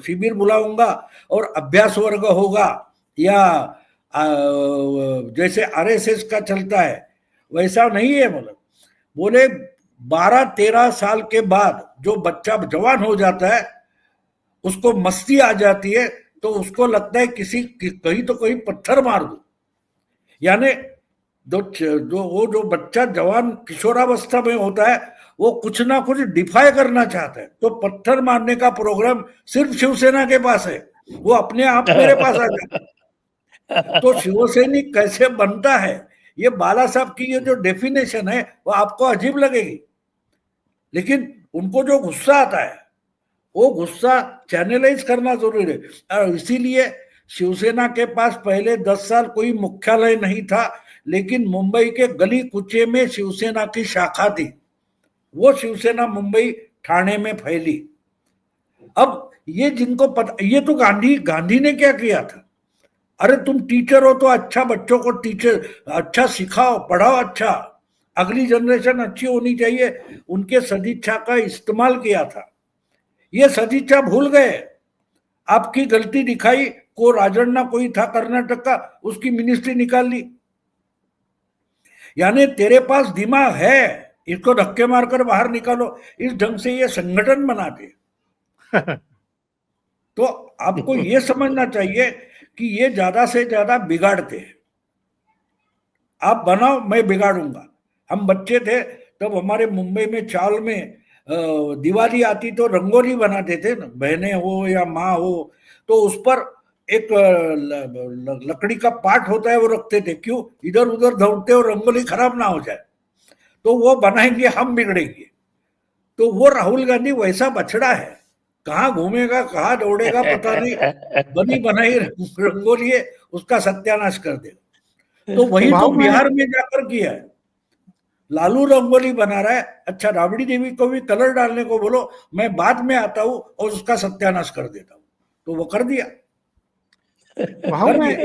S2: शिविर बुलाऊंगा और अभ्यास वर्ग होगा, या जैसे आरएसएस का चलता है वैसा नहीं है। बोले 12-13 साल के बाद जो बच्चा जवान हो जाता है, उसको मस्ती आ जाती है, तो उसको लगता है कहीं तो कहीं पत्थर मार दो। यानी जो बच्चा जवान किशोरावस्था में होता है, वो कुछ ना कुछ डिफाई करना चाहता है, तो पत्थर मारने का प्रोग्राम सिर्फ शिवसेना के पास है। वो अपने आप मेरे पास आ जाता है। तो शिवसैनिक कैसे बनता है, ये बाला साहब की ये जो डेफिनेशन है, वो आपको अजीब लगेगी, लेकिन उनको जो गुस्सा आता है, वो गुस्सा चैनलाइज करना जरूरी है। और इसीलिए शिवसेना के पास पहले 10 साल कोई मुख्यालय नहीं था, लेकिन मुंबई के गली कुचे में शिवसेना की शाखा थी। वो शिवसेना मुंबई ठाणे में फैली। अब ये जिनको पता, ये तो गांधी ने क्या किया था, अरे तुम टीचर हो तो अच्छा बच्चों को अच्छा सिखाओ, पढ़ाओ, अच्छा अगली जनरेशन अच्छी होनी चाहिए, उनके सदिच्छा का इस्तेमाल किया था। ये सदिच्छा भूल गए। आपकी गलती दिखाई, को राजन्ना कोई था कर्नाटक का, उसकी मिनिस्ट्री निकाल ली। यानी तेरे पास दिमाग है, इसको धक्के मारकर बाहर निकालो। इस ढंग से ये संगठन बनाते। तो आपको ये समझना चाहिए कि ये ज्यादा से ज्यादा बिगाड़ते हैं। आप बनाओ, मैं बिगाड़ूंगा। हम बच्चे थे तब हमारे मुंबई में चाल में दिवाली आती तो रंगोली बनाते थे ना, बहनें हो या माँ हो, तो उस पर एक लकड़ी का पाट होता है, वो रखते थे। क्यों? इधर उधर दौड़ते और रंगोली खराब ना हो जाए, तो वो बनाएंगे, हम बिगड़ेंगे। तो वो राहुल गांधी वैसा बछड़ा है, कहाँ घूमेगा कहाँ दौड़ेगा पता नहीं, बनी बनाई रंगोली है, उसका सत्यानाश कर देगा। तो वही तो बिहार में जाकर किया है। लालू रंगोली बना रहा है, अच्छा राबड़ी देवी को भी कलर डालने को बोलो, मैं बाद में आता हूं और उसका सत्यानाश कर देता हूं। तो वो कर दिया।
S3: भाव में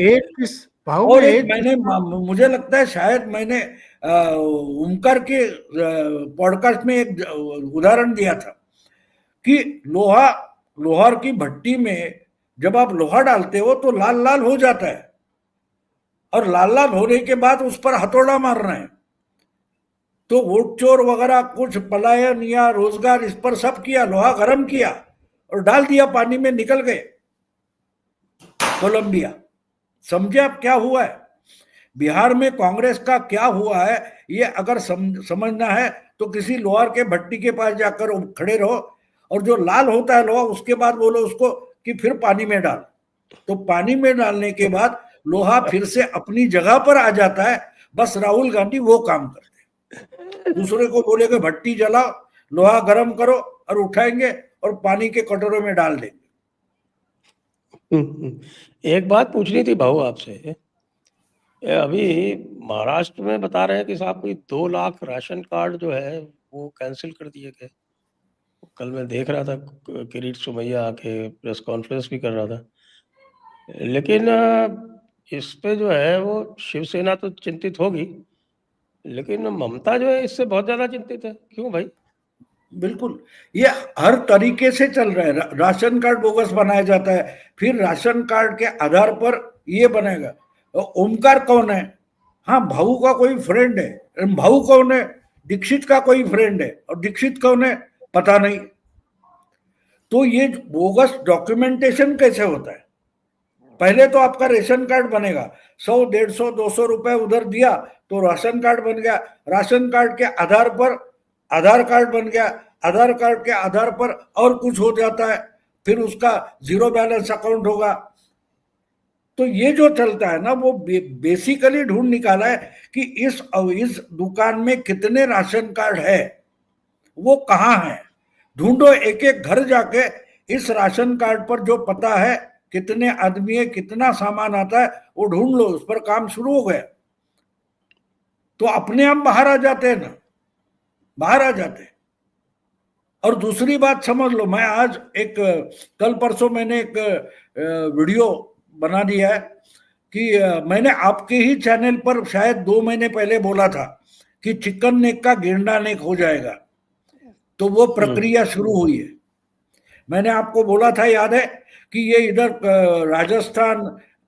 S3: भाऊ
S2: और
S3: मैं
S2: एक
S3: एक
S2: मैंने मुझे लगता है शायद मैंने ओमकार के पॉडकास्ट में एक उदाहरण दिया था कि लोहा लोहार की भट्टी में जब आप लोहा डालते हो तो लाल लाल हो जाता है, और लाल लाल होने के बाद उस पर हथौड़ा मारना है। तो वोट चोर वगैरह कुछ पलायन या रोजगार इस पर सब किया, लोहा गर्म किया और डाल दिया पानी में, निकल गए कोलंबिया। समझे आप क्या हुआ है बिहार में कांग्रेस का क्या हुआ है? ये अगर समझना है तो किसी लोहार के भट्टी के पास जाकर खड़े रहो, और जो लाल होता है लोहा उसके बाद बोलो उसको कि फिर पानी में डाल। तो पानी में डालने के बाद लोहा फिर से अपनी जगह पर आ जाता है। बस राहुल गांधी वो काम करते हैं, दूसरे को बोलेगे भट्टी जलाओ, लोहा गर्म करो, और उठाएंगे और पानी के कटोरे में डाल देंगे।
S1: एक बात पूछनी थी भाऊ आपसे। अभी महाराष्ट्र में बता रहे हैं कि साहब कोई 2 लाख राशन कार्ड जो है वो कैंसिल कर दिए गए। कल मैं देख रहा था, किरीट सोमैया आके प्रेस कॉन्फ्रेंस भी कर रहा था। लेकिन इस पे जो है वो शिवसेना तो चिंतित होगी, लेकिन ममता जो है इससे बहुत ज्यादा चिंतित है। क्यों भाई?
S2: बिल्कुल, ये हर तरीके से चल रहा है। राशन कार्ड बोगस बनाया जाता है, फिर राशन कार्ड के आधार पर ये बनेगा। ओमकार कौन है? हाँ, भाऊ का कोई फ्रेंड है। भाऊ कौन है? दीक्षित का कोई फ्रेंड है। और दीक्षित कौन है? पता नहीं। तो ये बोगस डॉक्यूमेंटेशन कैसे होता है? पहले तो आपका रेशन कार्ड बनेगा, 100, 150, 200 रुपए उधर दिया तो राशन कार्ड बन गया। राशन कार्ड के आधार पर आधार कार्ड बन गया। आधार कार्ड के आधार पर और कुछ हो जाता है, फिर उसका जीरो बैलेंस अकाउंट होगा। तो ये जो चलता है ना, वो बेसिकली ढूंढ निकाला है कि इस दुकान में कितने राशन कार्ड है, वो कहाँ है। ढूंढो, एक एक घर जाके इस राशन कार्ड पर जो पता है कितने आदमी है, कितना सामान आता है, वो ढूंढ लो, उस पर काम शुरू हो गया। तो अपने आप बाहर आ जाते हैं ना, बाहर आ जाते हैं। और दूसरी बात समझ लो, मैं आज कल परसों मैंने एक वीडियो बना दिया है कि मैंने आपके ही चैनल पर शायद 2 महीने पहले बोला था कि चिकन नेक का गेंडा नेक हो जाएगा। तो वो प्रक्रिया शुरू हुई है। मैंने आपको बोला था, याद है कि ये इधर राजस्थान,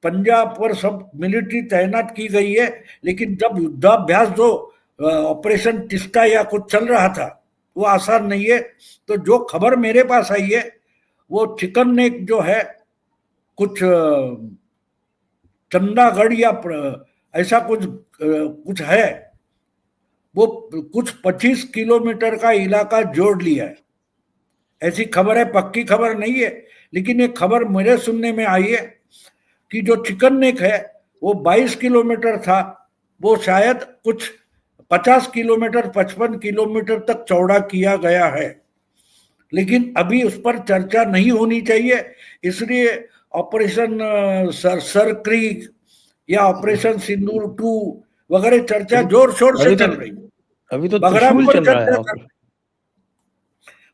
S2: पंजाब पर सब मिलिट्री तैनात की गई है, लेकिन जब युद्धाभ्यास जो ऑपरेशन टिस्टा या कुछ चल रहा था वो आसान नहीं है। तो जो खबर मेरे पास आई है वो चिकन नेक जो है कुछ चंदागढ़ या ऐसा कुछ है, वो कुछ 25 किलोमीटर का इलाका जोड़ लिया है। ऐसी खबर है, पक्की खबर नहीं है, लेकिन ये खबर मेरे सुनने में आई है कि जो चिकन नेक है वो 22 किलोमीटर था, वो शायद कुछ 50 किलोमीटर 55 किलोमीटर तक चौड़ा किया गया है। लेकिन अभी उस पर चर्चा नहीं होनी चाहिए, इसलिए ऑपरेशन सर क्रीक या ऑपरेशन सिंदूर 2 वगैरह चर्चा जोर शोर से चल रही।
S1: अभी तो
S2: बगराम
S1: त्रिशूल
S2: पर
S1: चल रहा है।
S2: चर्चा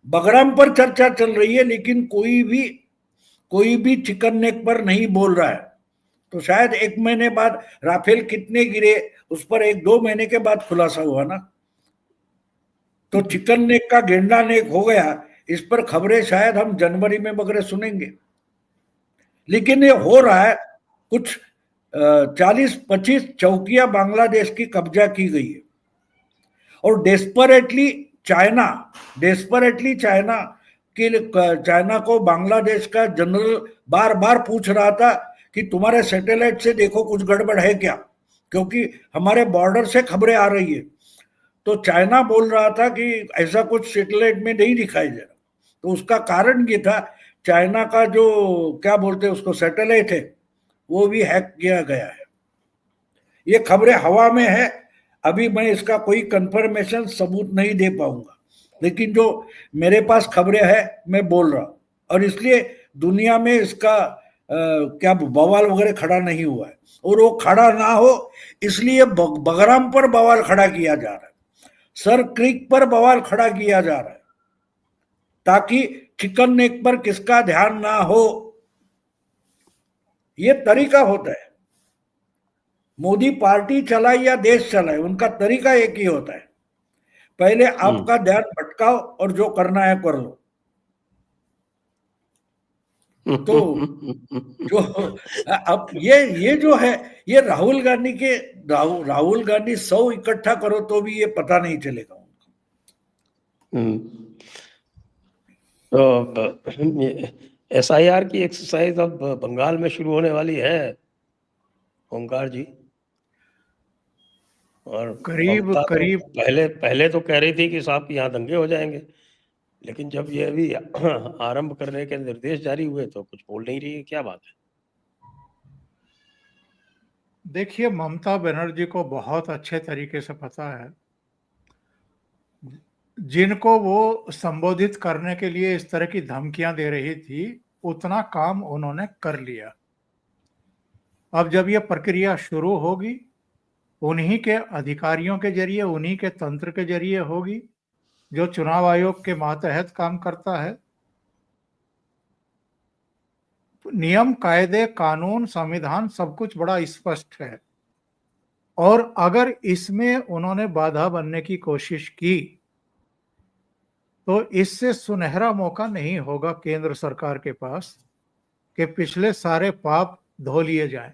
S2: बगराम पर चर्चा चल रही है, लेकिन कोई भी चिकन नेक पर नहीं बोल रहा है। तो शायद 1 महीने बाद राफेल कितने गिरे उस पर 1-2 महीने के बाद खुलासा हुआ ना। तो चिकन नेक का गेंडा नेक हो गया, इस पर खबरें शायद हम जनवरी में वगैरह सुनेंगे। लेकिन ये हो रहा है, कुछ 40-25 चौकियां बांग्लादेश की कब्जा की गई है। और चाइना को बांग्लादेश का जनरल बार बार पूछ रहा था कि तुम्हारे सैटेलाइट से देखो कुछ गड़बड़ है क्या, क्योंकि हमारे बॉर्डर से खबरें आ रही है। तो चाइना बोल रहा था कि ऐसा कुछ सैटेलाइट में नहीं दिखाई दे रहा। तो उसका कारण ये था, चाइना का जो क्या बोलते हैं उसको सैटेलाइट है, वो भी हैक किया गया है। ये खबरें हवा में है, अभी मैं इसका कोई कंफर्मेशन सबूत नहीं दे पाऊंगा, लेकिन जो मेरे पास खबरें हैं मैं बोल रहा हूं। और इसलिए दुनिया में इसका क्या बवाल वगैरह खड़ा नहीं हुआ है, और वो खड़ा ना हो इसलिए बगराम पर बवाल खड़ा किया जा रहा है, सर क्रीक पर बवाल खड़ा किया जा रहा है, ताकि चिकन नेक पर किसका ध्यान ना हो। ये तरीका होता है। मोदी पार्टी चलाए या देश चलाए, उनका तरीका एक ही होता है, पहले आपका ध्यान भटकाओ और जो करना है कर लो। तो जो अब ये जो है, ये राहुल गांधी के राहुल गांधी 100 इकट्ठा करो तो भी ये पता नहीं चलेगा उनको।
S1: तो SIR की एक्सरसाइज अब बंगाल में शुरू होने वाली है ओंकार जी, और
S3: करीब
S1: ममता तो
S3: करीब
S1: पहले तो कह रही थी कि साहब यहाँ दंगे हो जाएंगे, लेकिन जब ये अभी आरंभ करने के निर्देश जारी हुए तो कुछ बोल नहीं रही है, क्या बात है?
S3: देखिए, ममता बनर्जी को बहुत अच्छे तरीके से पता है, जिनको वो संबोधित करने के लिए इस तरह की धमकियां दे रही थी, उतना काम उन्होंने कर लिया। अब जब ये प्रक्रिया शुरू होगी, उन्हीं के अधिकारियों के जरिए, उन्हीं के तंत्र के जरिए होगी, जो चुनाव आयोग के मातहत काम करता है। नियम, कायदे, कानून, संविधान सब कुछ बड़ा स्पष्ट है, और अगर इसमें उन्होंने बाधा बनने की कोशिश की तो इससे सुनहरा मौका नहीं होगा केंद्र सरकार के पास कि पिछले सारे पाप धो लिए जाएं।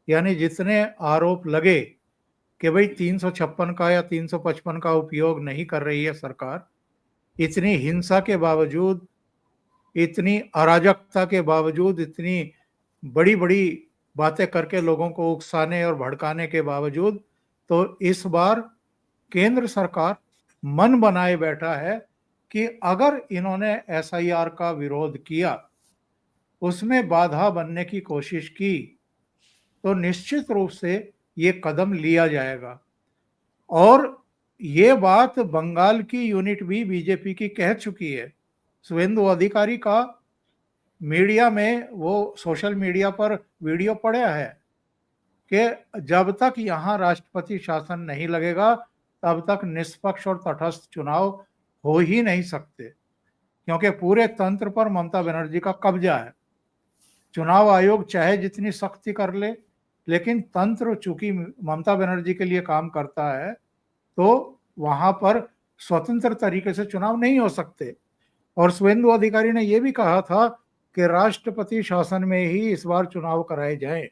S3: यानी जितने आरोप लगे कि भाई 356 का या 355 का उपयोग नहीं कर रही है सरकार, इतनी हिंसा के बावजूद, इतनी अराजकता के बावजूद, इतनी बड़ी बड़ी बातें करके लोगों को उकसाने और भड़काने के बावजूद, तो इस बार केंद्र सरकार मन बनाए बैठा है कि अगर इन्होंने SIR का विरोध किया, उसमें बाधा बनने की कोशिश की, तो निश्चित रूप से ये कदम लिया जाएगा। और ये बात बंगाल की यूनिट भी बीजेपी की कह चुकी है। शुभेंदु अधिकारी का मीडिया में, वो सोशल मीडिया पर वीडियो पड़ा है कि जब तक यहाँ राष्ट्रपति शासन नहीं लगेगा, तब तक निष्पक्ष और तटस्थ चुनाव हो ही नहीं सकते, क्योंकि पूरे तंत्र पर ममता बनर्जी का कब्जा है। चुनाव आयोग चाहे जितनी सख्ती कर ले, लेकिन तंत्र चूंकि ममता बनर्जी के लिए काम करता है, तो वहां पर स्वतंत्र तरीके से चुनाव नहीं हो सकते। और शुभेंदु अधिकारी ने यह भी कहा था कि राष्ट्रपति शासन में ही इस बार चुनाव कराए जाएं।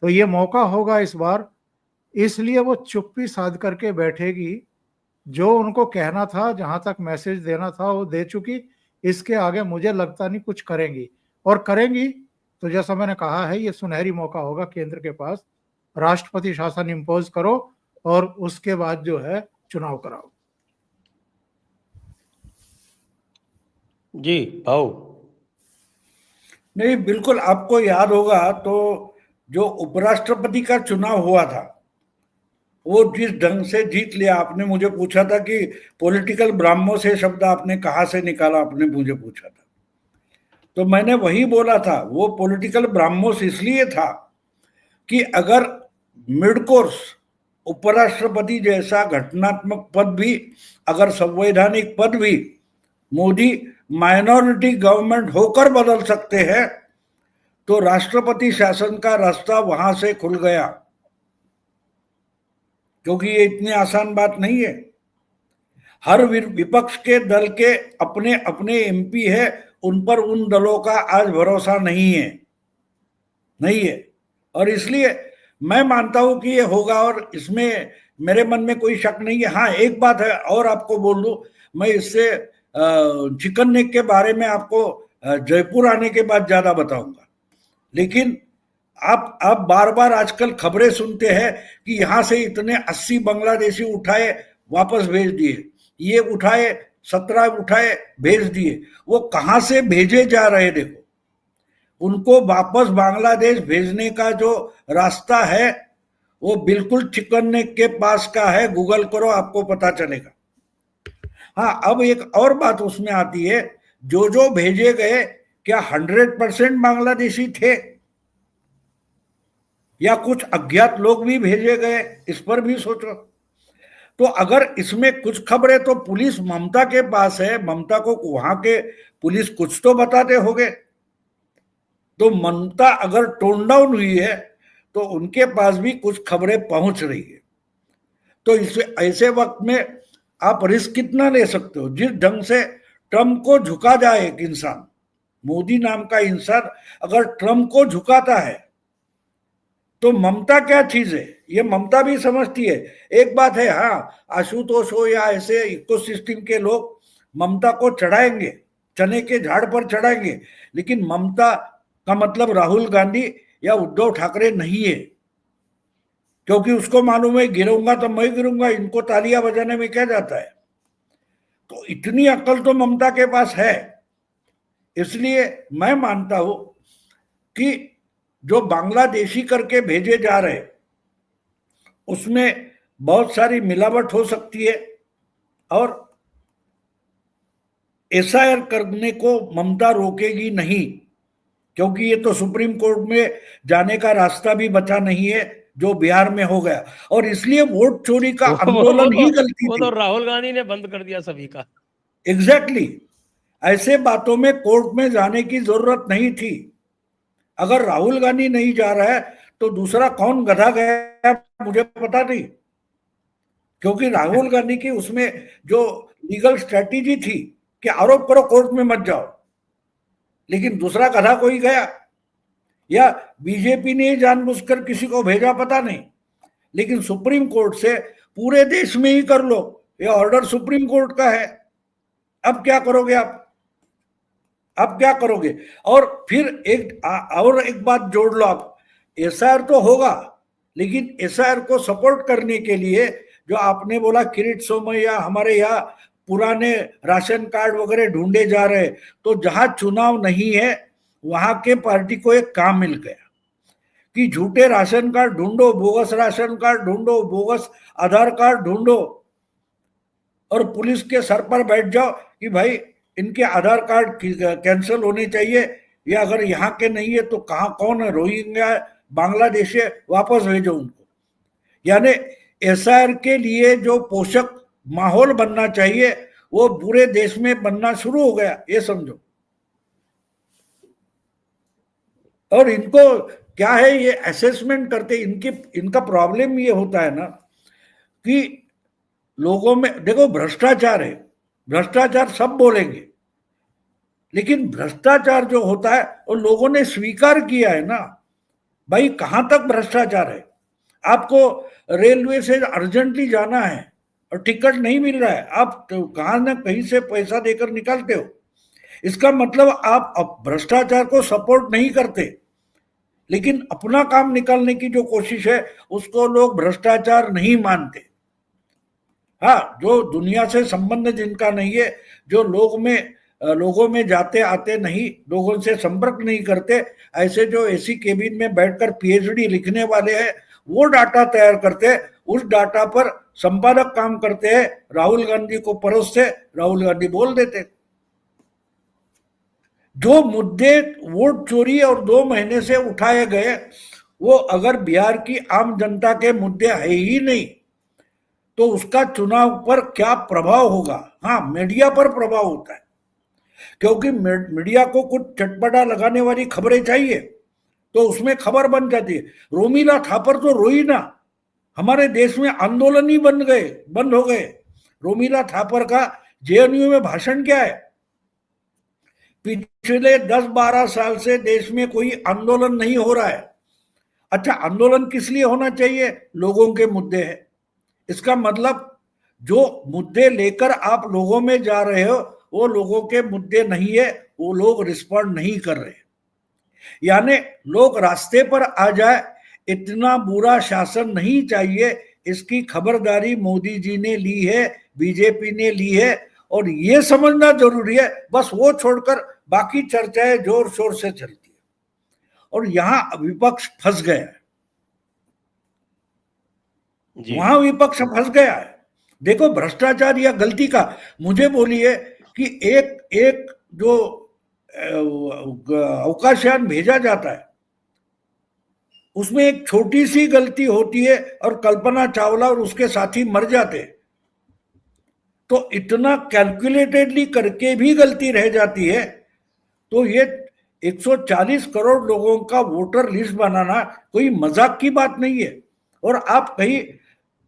S3: तो ये मौका होगा इस बार, इसलिए वो चुप्पी साध करके बैठेगी। जो उनको कहना था, जहां तक मैसेज देना था, वो दे चुकी। इसके आगे मुझे लगता नहीं कुछ करेंगी, और करेंगी तो जैसा मैंने कहा है, ये सुनहरी मौका होगा केंद्र के पास। राष्ट्रपति शासन इम्पोज करो और उसके बाद जो है चुनाव कराओ।
S1: जी भाऊ।
S2: नहीं, बिल्कुल, आपको याद होगा तो जो उपराष्ट्रपति का चुनाव हुआ था, वो जिस ढंग से जीत लिया, आपने मुझे पूछा था कि पॉलिटिकल ब्राह्मणों से शब्द आपने कहां से निकाला, आपने मुझे पूछा था, तो मैंने वही बोला था, वो पॉलिटिकल ब्राह्मणों इसलिए था कि अगर मिड कोर्स उपराष्ट्रपति जैसा घटनात्मक पद भी, अगर संवैधानिक पद भी मोदी माइनॉरिटी गवर्नमेंट होकर बदल सकते हैं, तो राष्ट्रपति शासन का रास्ता वहां से खुल गया, क्योंकि ये इतनी आसान बात नहीं है। हर विपक्ष के दल के अपने अपने MP है, उन पर उन दलों का आज भरोसा नहीं है। और इसलिए मैं मानता हूं कि ये होगा, और इसमें मेरे मन में कोई शक नहीं है। हाँ, एक बात है और आपको बोल दूं, मैं इससे चिकन नेक के बारे में आपको जयपुर आने के बाद ज्यादा बताऊंगा। लेकिन आप बार बार आजकल खबरें सुनते हैं कि यहां से इतने 80 बांग्लादेशी उठाए वापस भेज दिए, ये उठाए 17 उठाए भेज दिए। वो कहां से भेजे जा रहे, देखो, उनको वापस बांग्लादेश भेजने का जो रास्ता है वो बिल्कुल चिकन नेक के पास का है। गूगल करो, आपको पता चलेगा। हाँ, अब एक और बात उसमें आती है, जो भेजे गए, क्या 100% बांग्लादेशी थे या कुछ अज्ञात लोग भी भेजे गए? इस पर भी सोचो। तो अगर इसमें कुछ खबरें तो पुलिस ममता के पास है, ममता को वहां के पुलिस कुछ तो बताते होंगे। तो ममता अगर टोन डाउन हुई है, तो उनके पास भी कुछ खबरें पहुंच रही है। तो इस ऐसे वक्त में आप रिस्क कितना ले सकते हो? जिस ढंग से ट्रंप को झुका जाए एक इंसान, मोदी नाम का इंसान अगर ट्रंप को झुकाता है, तो ममता क्या चीज है ये ममता भी समझती है। एक बात है, हाँ, आशुतोष हो या ऐसे इकोसिस्टम के लोग ममता को चढ़ाएंगे, चने के झाड़ पर चढ़ाएंगे, लेकिन ममता का मतलब राहुल गांधी या उद्धव ठाकरे नहीं है, क्योंकि उसको मालूम है गिरूंगा तो मैं गिरूंगा, इनको तालियां बजाने में क्या जाता है। तो इतनी अक्ल तो ममता के पास है। इसलिए मैं मानता हूं कि जो बांग्लादेशी करके भेजे जा रहे उसमें बहुत सारी मिलावट हो सकती है, और एसआईआर करने को ममता रोकेगी नहीं, क्योंकि ये तो सुप्रीम कोर्ट में जाने का रास्ता भी बचा नहीं है जो बिहार में हो गया, और इसलिए वोट चोरी का आंदोलन ही गलती
S1: वो
S2: थी।
S1: तो राहुल गांधी ने बंद कर दिया सभी का।
S2: एग्जैक्टली, ऐसे बातों में कोर्ट में जाने की जरूरत नहीं थी। अगर राहुल गांधी नहीं जा रहा है तो दूसरा कौन गधा गया मुझे पता नहीं, क्योंकि राहुल गांधी की उसमें जो लीगल स्ट्रेटेजी थी कि आरोप करो कोर्ट में मत जाओ, लेकिन दूसरा गधा कोई गया, या बीजेपी ने जानबूझकर किसी को भेजा पता नहीं, लेकिन सुप्रीम कोर्ट से पूरे देश में ही कर लो, ये ऑर्डर सुप्रीम कोर्ट का है। अब क्या करोगे आप? अब क्या करोगे? और फिर एक बात जोड़ लो आप, एसआईआर तो होगा, लेकिन एसआईआर को सपोर्ट करने के लिए जो आपने बोला किरीट सोमैया हमारे यहाँ पुराने राशन कार्ड वगैरह ढूंढे जा रहे, तो जहां चुनाव नहीं है वहां के पार्टी को एक काम मिल गया कि झूठे राशन कार्ड ढूंढो, बोगस राशन कार्ड ढूंढो, बोगस आधार कार्ड ढूंढो, और पुलिस के सर पर बैठ जाओ कि भाई इनके आधार कार्ड कैंसिल होने चाहिए, या अगर यहाँ के नहीं है तो कहाँ कौन है, रोहिंग्या बांग्लादेशी, वापस भेजो उनको। यानी एसआईआर के लिए जो पोषक माहौल बनना चाहिए वो पूरे देश में बनना शुरू हो गया, ये समझो। और इनको क्या है, ये असेसमेंट करते इनका प्रॉब्लम ये होता है ना कि लोगों में देखो भ्रष्टाचार है, भ्रष्टाचार सब बोलेंगे, लेकिन भ्रष्टाचार जो होता है वो लोगों ने स्वीकार किया है ना। भाई कहां तक भ्रष्टाचार है? आपको रेलवे से अर्जेंटली जाना है और टिकट नहीं मिल रहा है, आप तो कहां ना कहीं से पैसा देकर निकालते हो, इसका मतलब आप भ्रष्टाचार को सपोर्ट नहीं करते, लेकिन अपना काम निकालने की जो कोशिश है उसको लोग भ्रष्टाचार नहीं मानते। हाँ, जो दुनिया से संबंध जिनका नहीं है, जो लोगों में जाते आते नहीं, लोगों से संपर्क नहीं करते, ऐसे जो एसी केबिन में बैठकर पीएचडी लिखने वाले हैं वो डाटा तैयार करते हैं, उस डाटा पर संपादक काम करते हैं, राहुल गांधी को परोसते, राहुल गांधी बोल देते। जो मुद्दे वोट चोरी और 2 महीने से उठाए गए वो अगर बिहार की आम जनता के मुद्दे है ही नहीं तो उसका चुनाव पर क्या प्रभाव होगा? हाँ, मीडिया पर प्रभाव होता है, क्योंकि मीडिया को कुछ चटपटा लगाने वाली खबरें चाहिए तो उसमें खबर बन जाती है। रोमिला थापर तो रोई ना, हमारे देश में आंदोलन ही बंद हो गए। रोमिला थापर का जेएनयू में भाषण क्या है? पिछले 10-12 साल से देश में कोई आंदोलन नहीं हो रहा है। अच्छा, आंदोलन किस लिए होना चाहिए? लोगों के मुद्दे हैं। इसका मतलब जो मुद्दे लेकर आप लोगों में जा रहे हो वो लोगों के मुद्दे नहीं है, वो लोग रिस्पॉन्ड नहीं कर रहे, यानी लोग रास्ते पर आ जाए। इतना बुरा शासन नहीं चाहिए, इसकी खबरदारी मोदी जी ने ली है, बीजेपी ने ली है, और ये समझना जरूरी है। बस वो छोड़कर बाकी चर्चाएं जोर शोर से चलती है और यहां विपक्ष फंस गया है, वहां विपक्ष फंस गया है। देखो, भ्रष्टाचार या गलती का मुझे बोलिए कि एक जो अवकाशयान भेजा जाता है उसमें एक छोटी सी गलती होती है और कल्पना चावला और उसके साथी मर जाते हैं, तो इतना कैलकुलेटेडली करके भी गलती रह जाती है, तो ये 140 करोड़ लोगों का वोटर लिस्ट बनाना कोई मजाक की बात नहीं है। और आप कहीं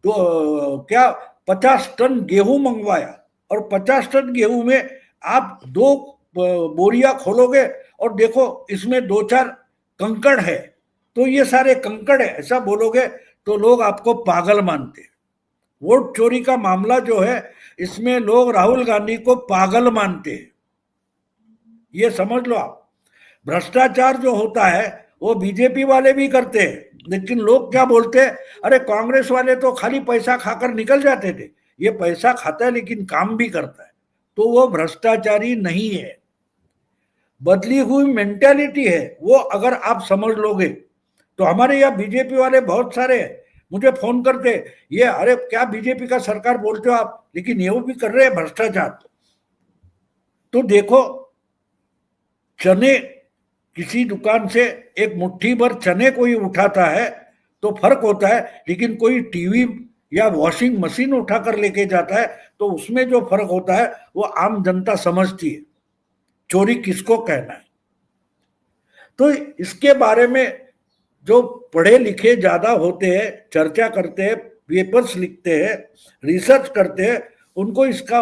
S2: तो क्या 50 टन गेहूं मंगवाया और 50 टन गेहूं में आप 2 बोरिया खोलोगे और देखो इसमें 2-4 कंकड़ है, तो ये सारे कंकड़ है ऐसा बोलोगे तो लोग आपको पागल मानते हैं। वोट चोरी का मामला जो है इसमें लोग राहुल गांधी को पागल मानते हैं, ये समझ लो आप। भ्रष्टाचार जो होता है वो बीजेपी वाले भी करते हैं, लेकिन लोग क्या बोलते हैं, अरे कांग्रेस वाले तो खाली पैसा खाकर निकल जाते थे, ये पैसा खाता है लेकिन काम भी करता है, तो वो भ्रष्टाचारी नहीं है, बदली हुई मेंटालिटी है वो। अगर आप समझ लोगे तो हमारे यहाँ बीजेपी वाले बहुत सारे हैं, मुझे फोन करते ये अरे क्या बीजेपी का सरकार बोलते हो आप, लेकिन ये भी कर रहे हैं भ्रष्टाचार। तो देखो, चने किसी दुकान से एक मुट्ठी भर चने कोई उठाता है तो फर्क होता है, लेकिन कोई टीवी या वॉशिंग मशीन उठा कर लेके जाता है तो उसमें जो फर्क होता है वो आम जनता समझती है, चोरी किसको कहना है। तो इसके बारे में जो पढ़े लिखे ज्यादा होते हैं, चर्चा करते हैं, पेपर्स लिखते हैं, रिसर्च करते हैं, उनको इसका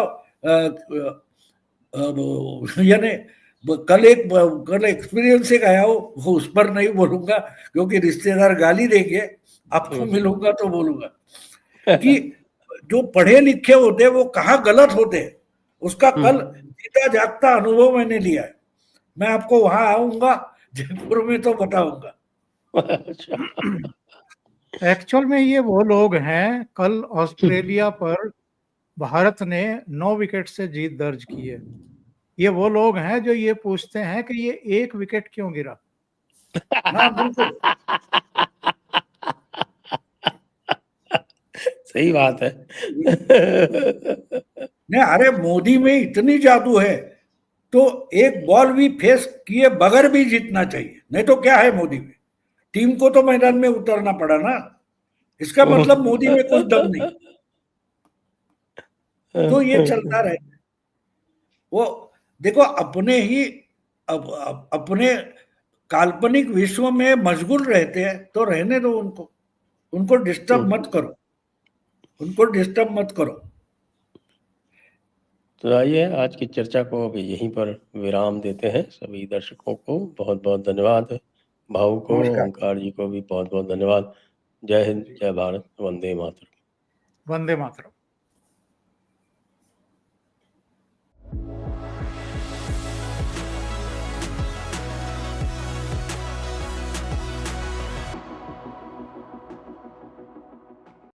S2: यानी कल एक्सपीरियंस से गया हो, वो उस पर नहीं बोलूंगा क्योंकि रिश्तेदार गाली देंगे, आपको मिलूंगा तो बोलूंगा कि जो पढ़े लिखे होते हैं वो कहाँ गलत होते हैं, उसका कल जीता जागता अनुभव मैंने लिया है। मैं आपको वहां आऊंगा जयपुर में तो बताऊंगा।
S3: एक्चुअल में ये वो लोग हैं, कल ऑस्ट्रेलिया पर भारत ने 9 विकेट से जीत दर्ज की है, ये वो लोग हैं जो ये पूछते हैं कि ये 1 विकेट क्यों गिरा।
S2: हाँ बिल्कुल
S1: सही बात है।
S2: नहीं, अरे मोदी में इतनी जादू है तो एक बॉल भी फेस किए बगैर भी जीतना चाहिए, नहीं तो क्या है मोदी में, टीम को तो मैदान में उतरना पड़ा ना, इसका मतलब मोदी में कुछ दम नहीं। तो ये चलता रहे, वो देखो अपने ही अपने काल्पनिक विश्व में मशगूल रहते हैं तो रहने दो उनको, उनको डिस्टर्ब मत करो, उनको डिस्टर्ब मत करो।
S1: तो आइए आज की चर्चा को अभी यहीं पर विराम देते हैं। सभी दर्शकों को बहुत बहुत धन्यवाद, भाऊ को, ओंकार जी को भी बहुत बहुत धन्यवाद। जय हिंद, जय भारत, वंदे मातरम।
S3: वंदे मातरम।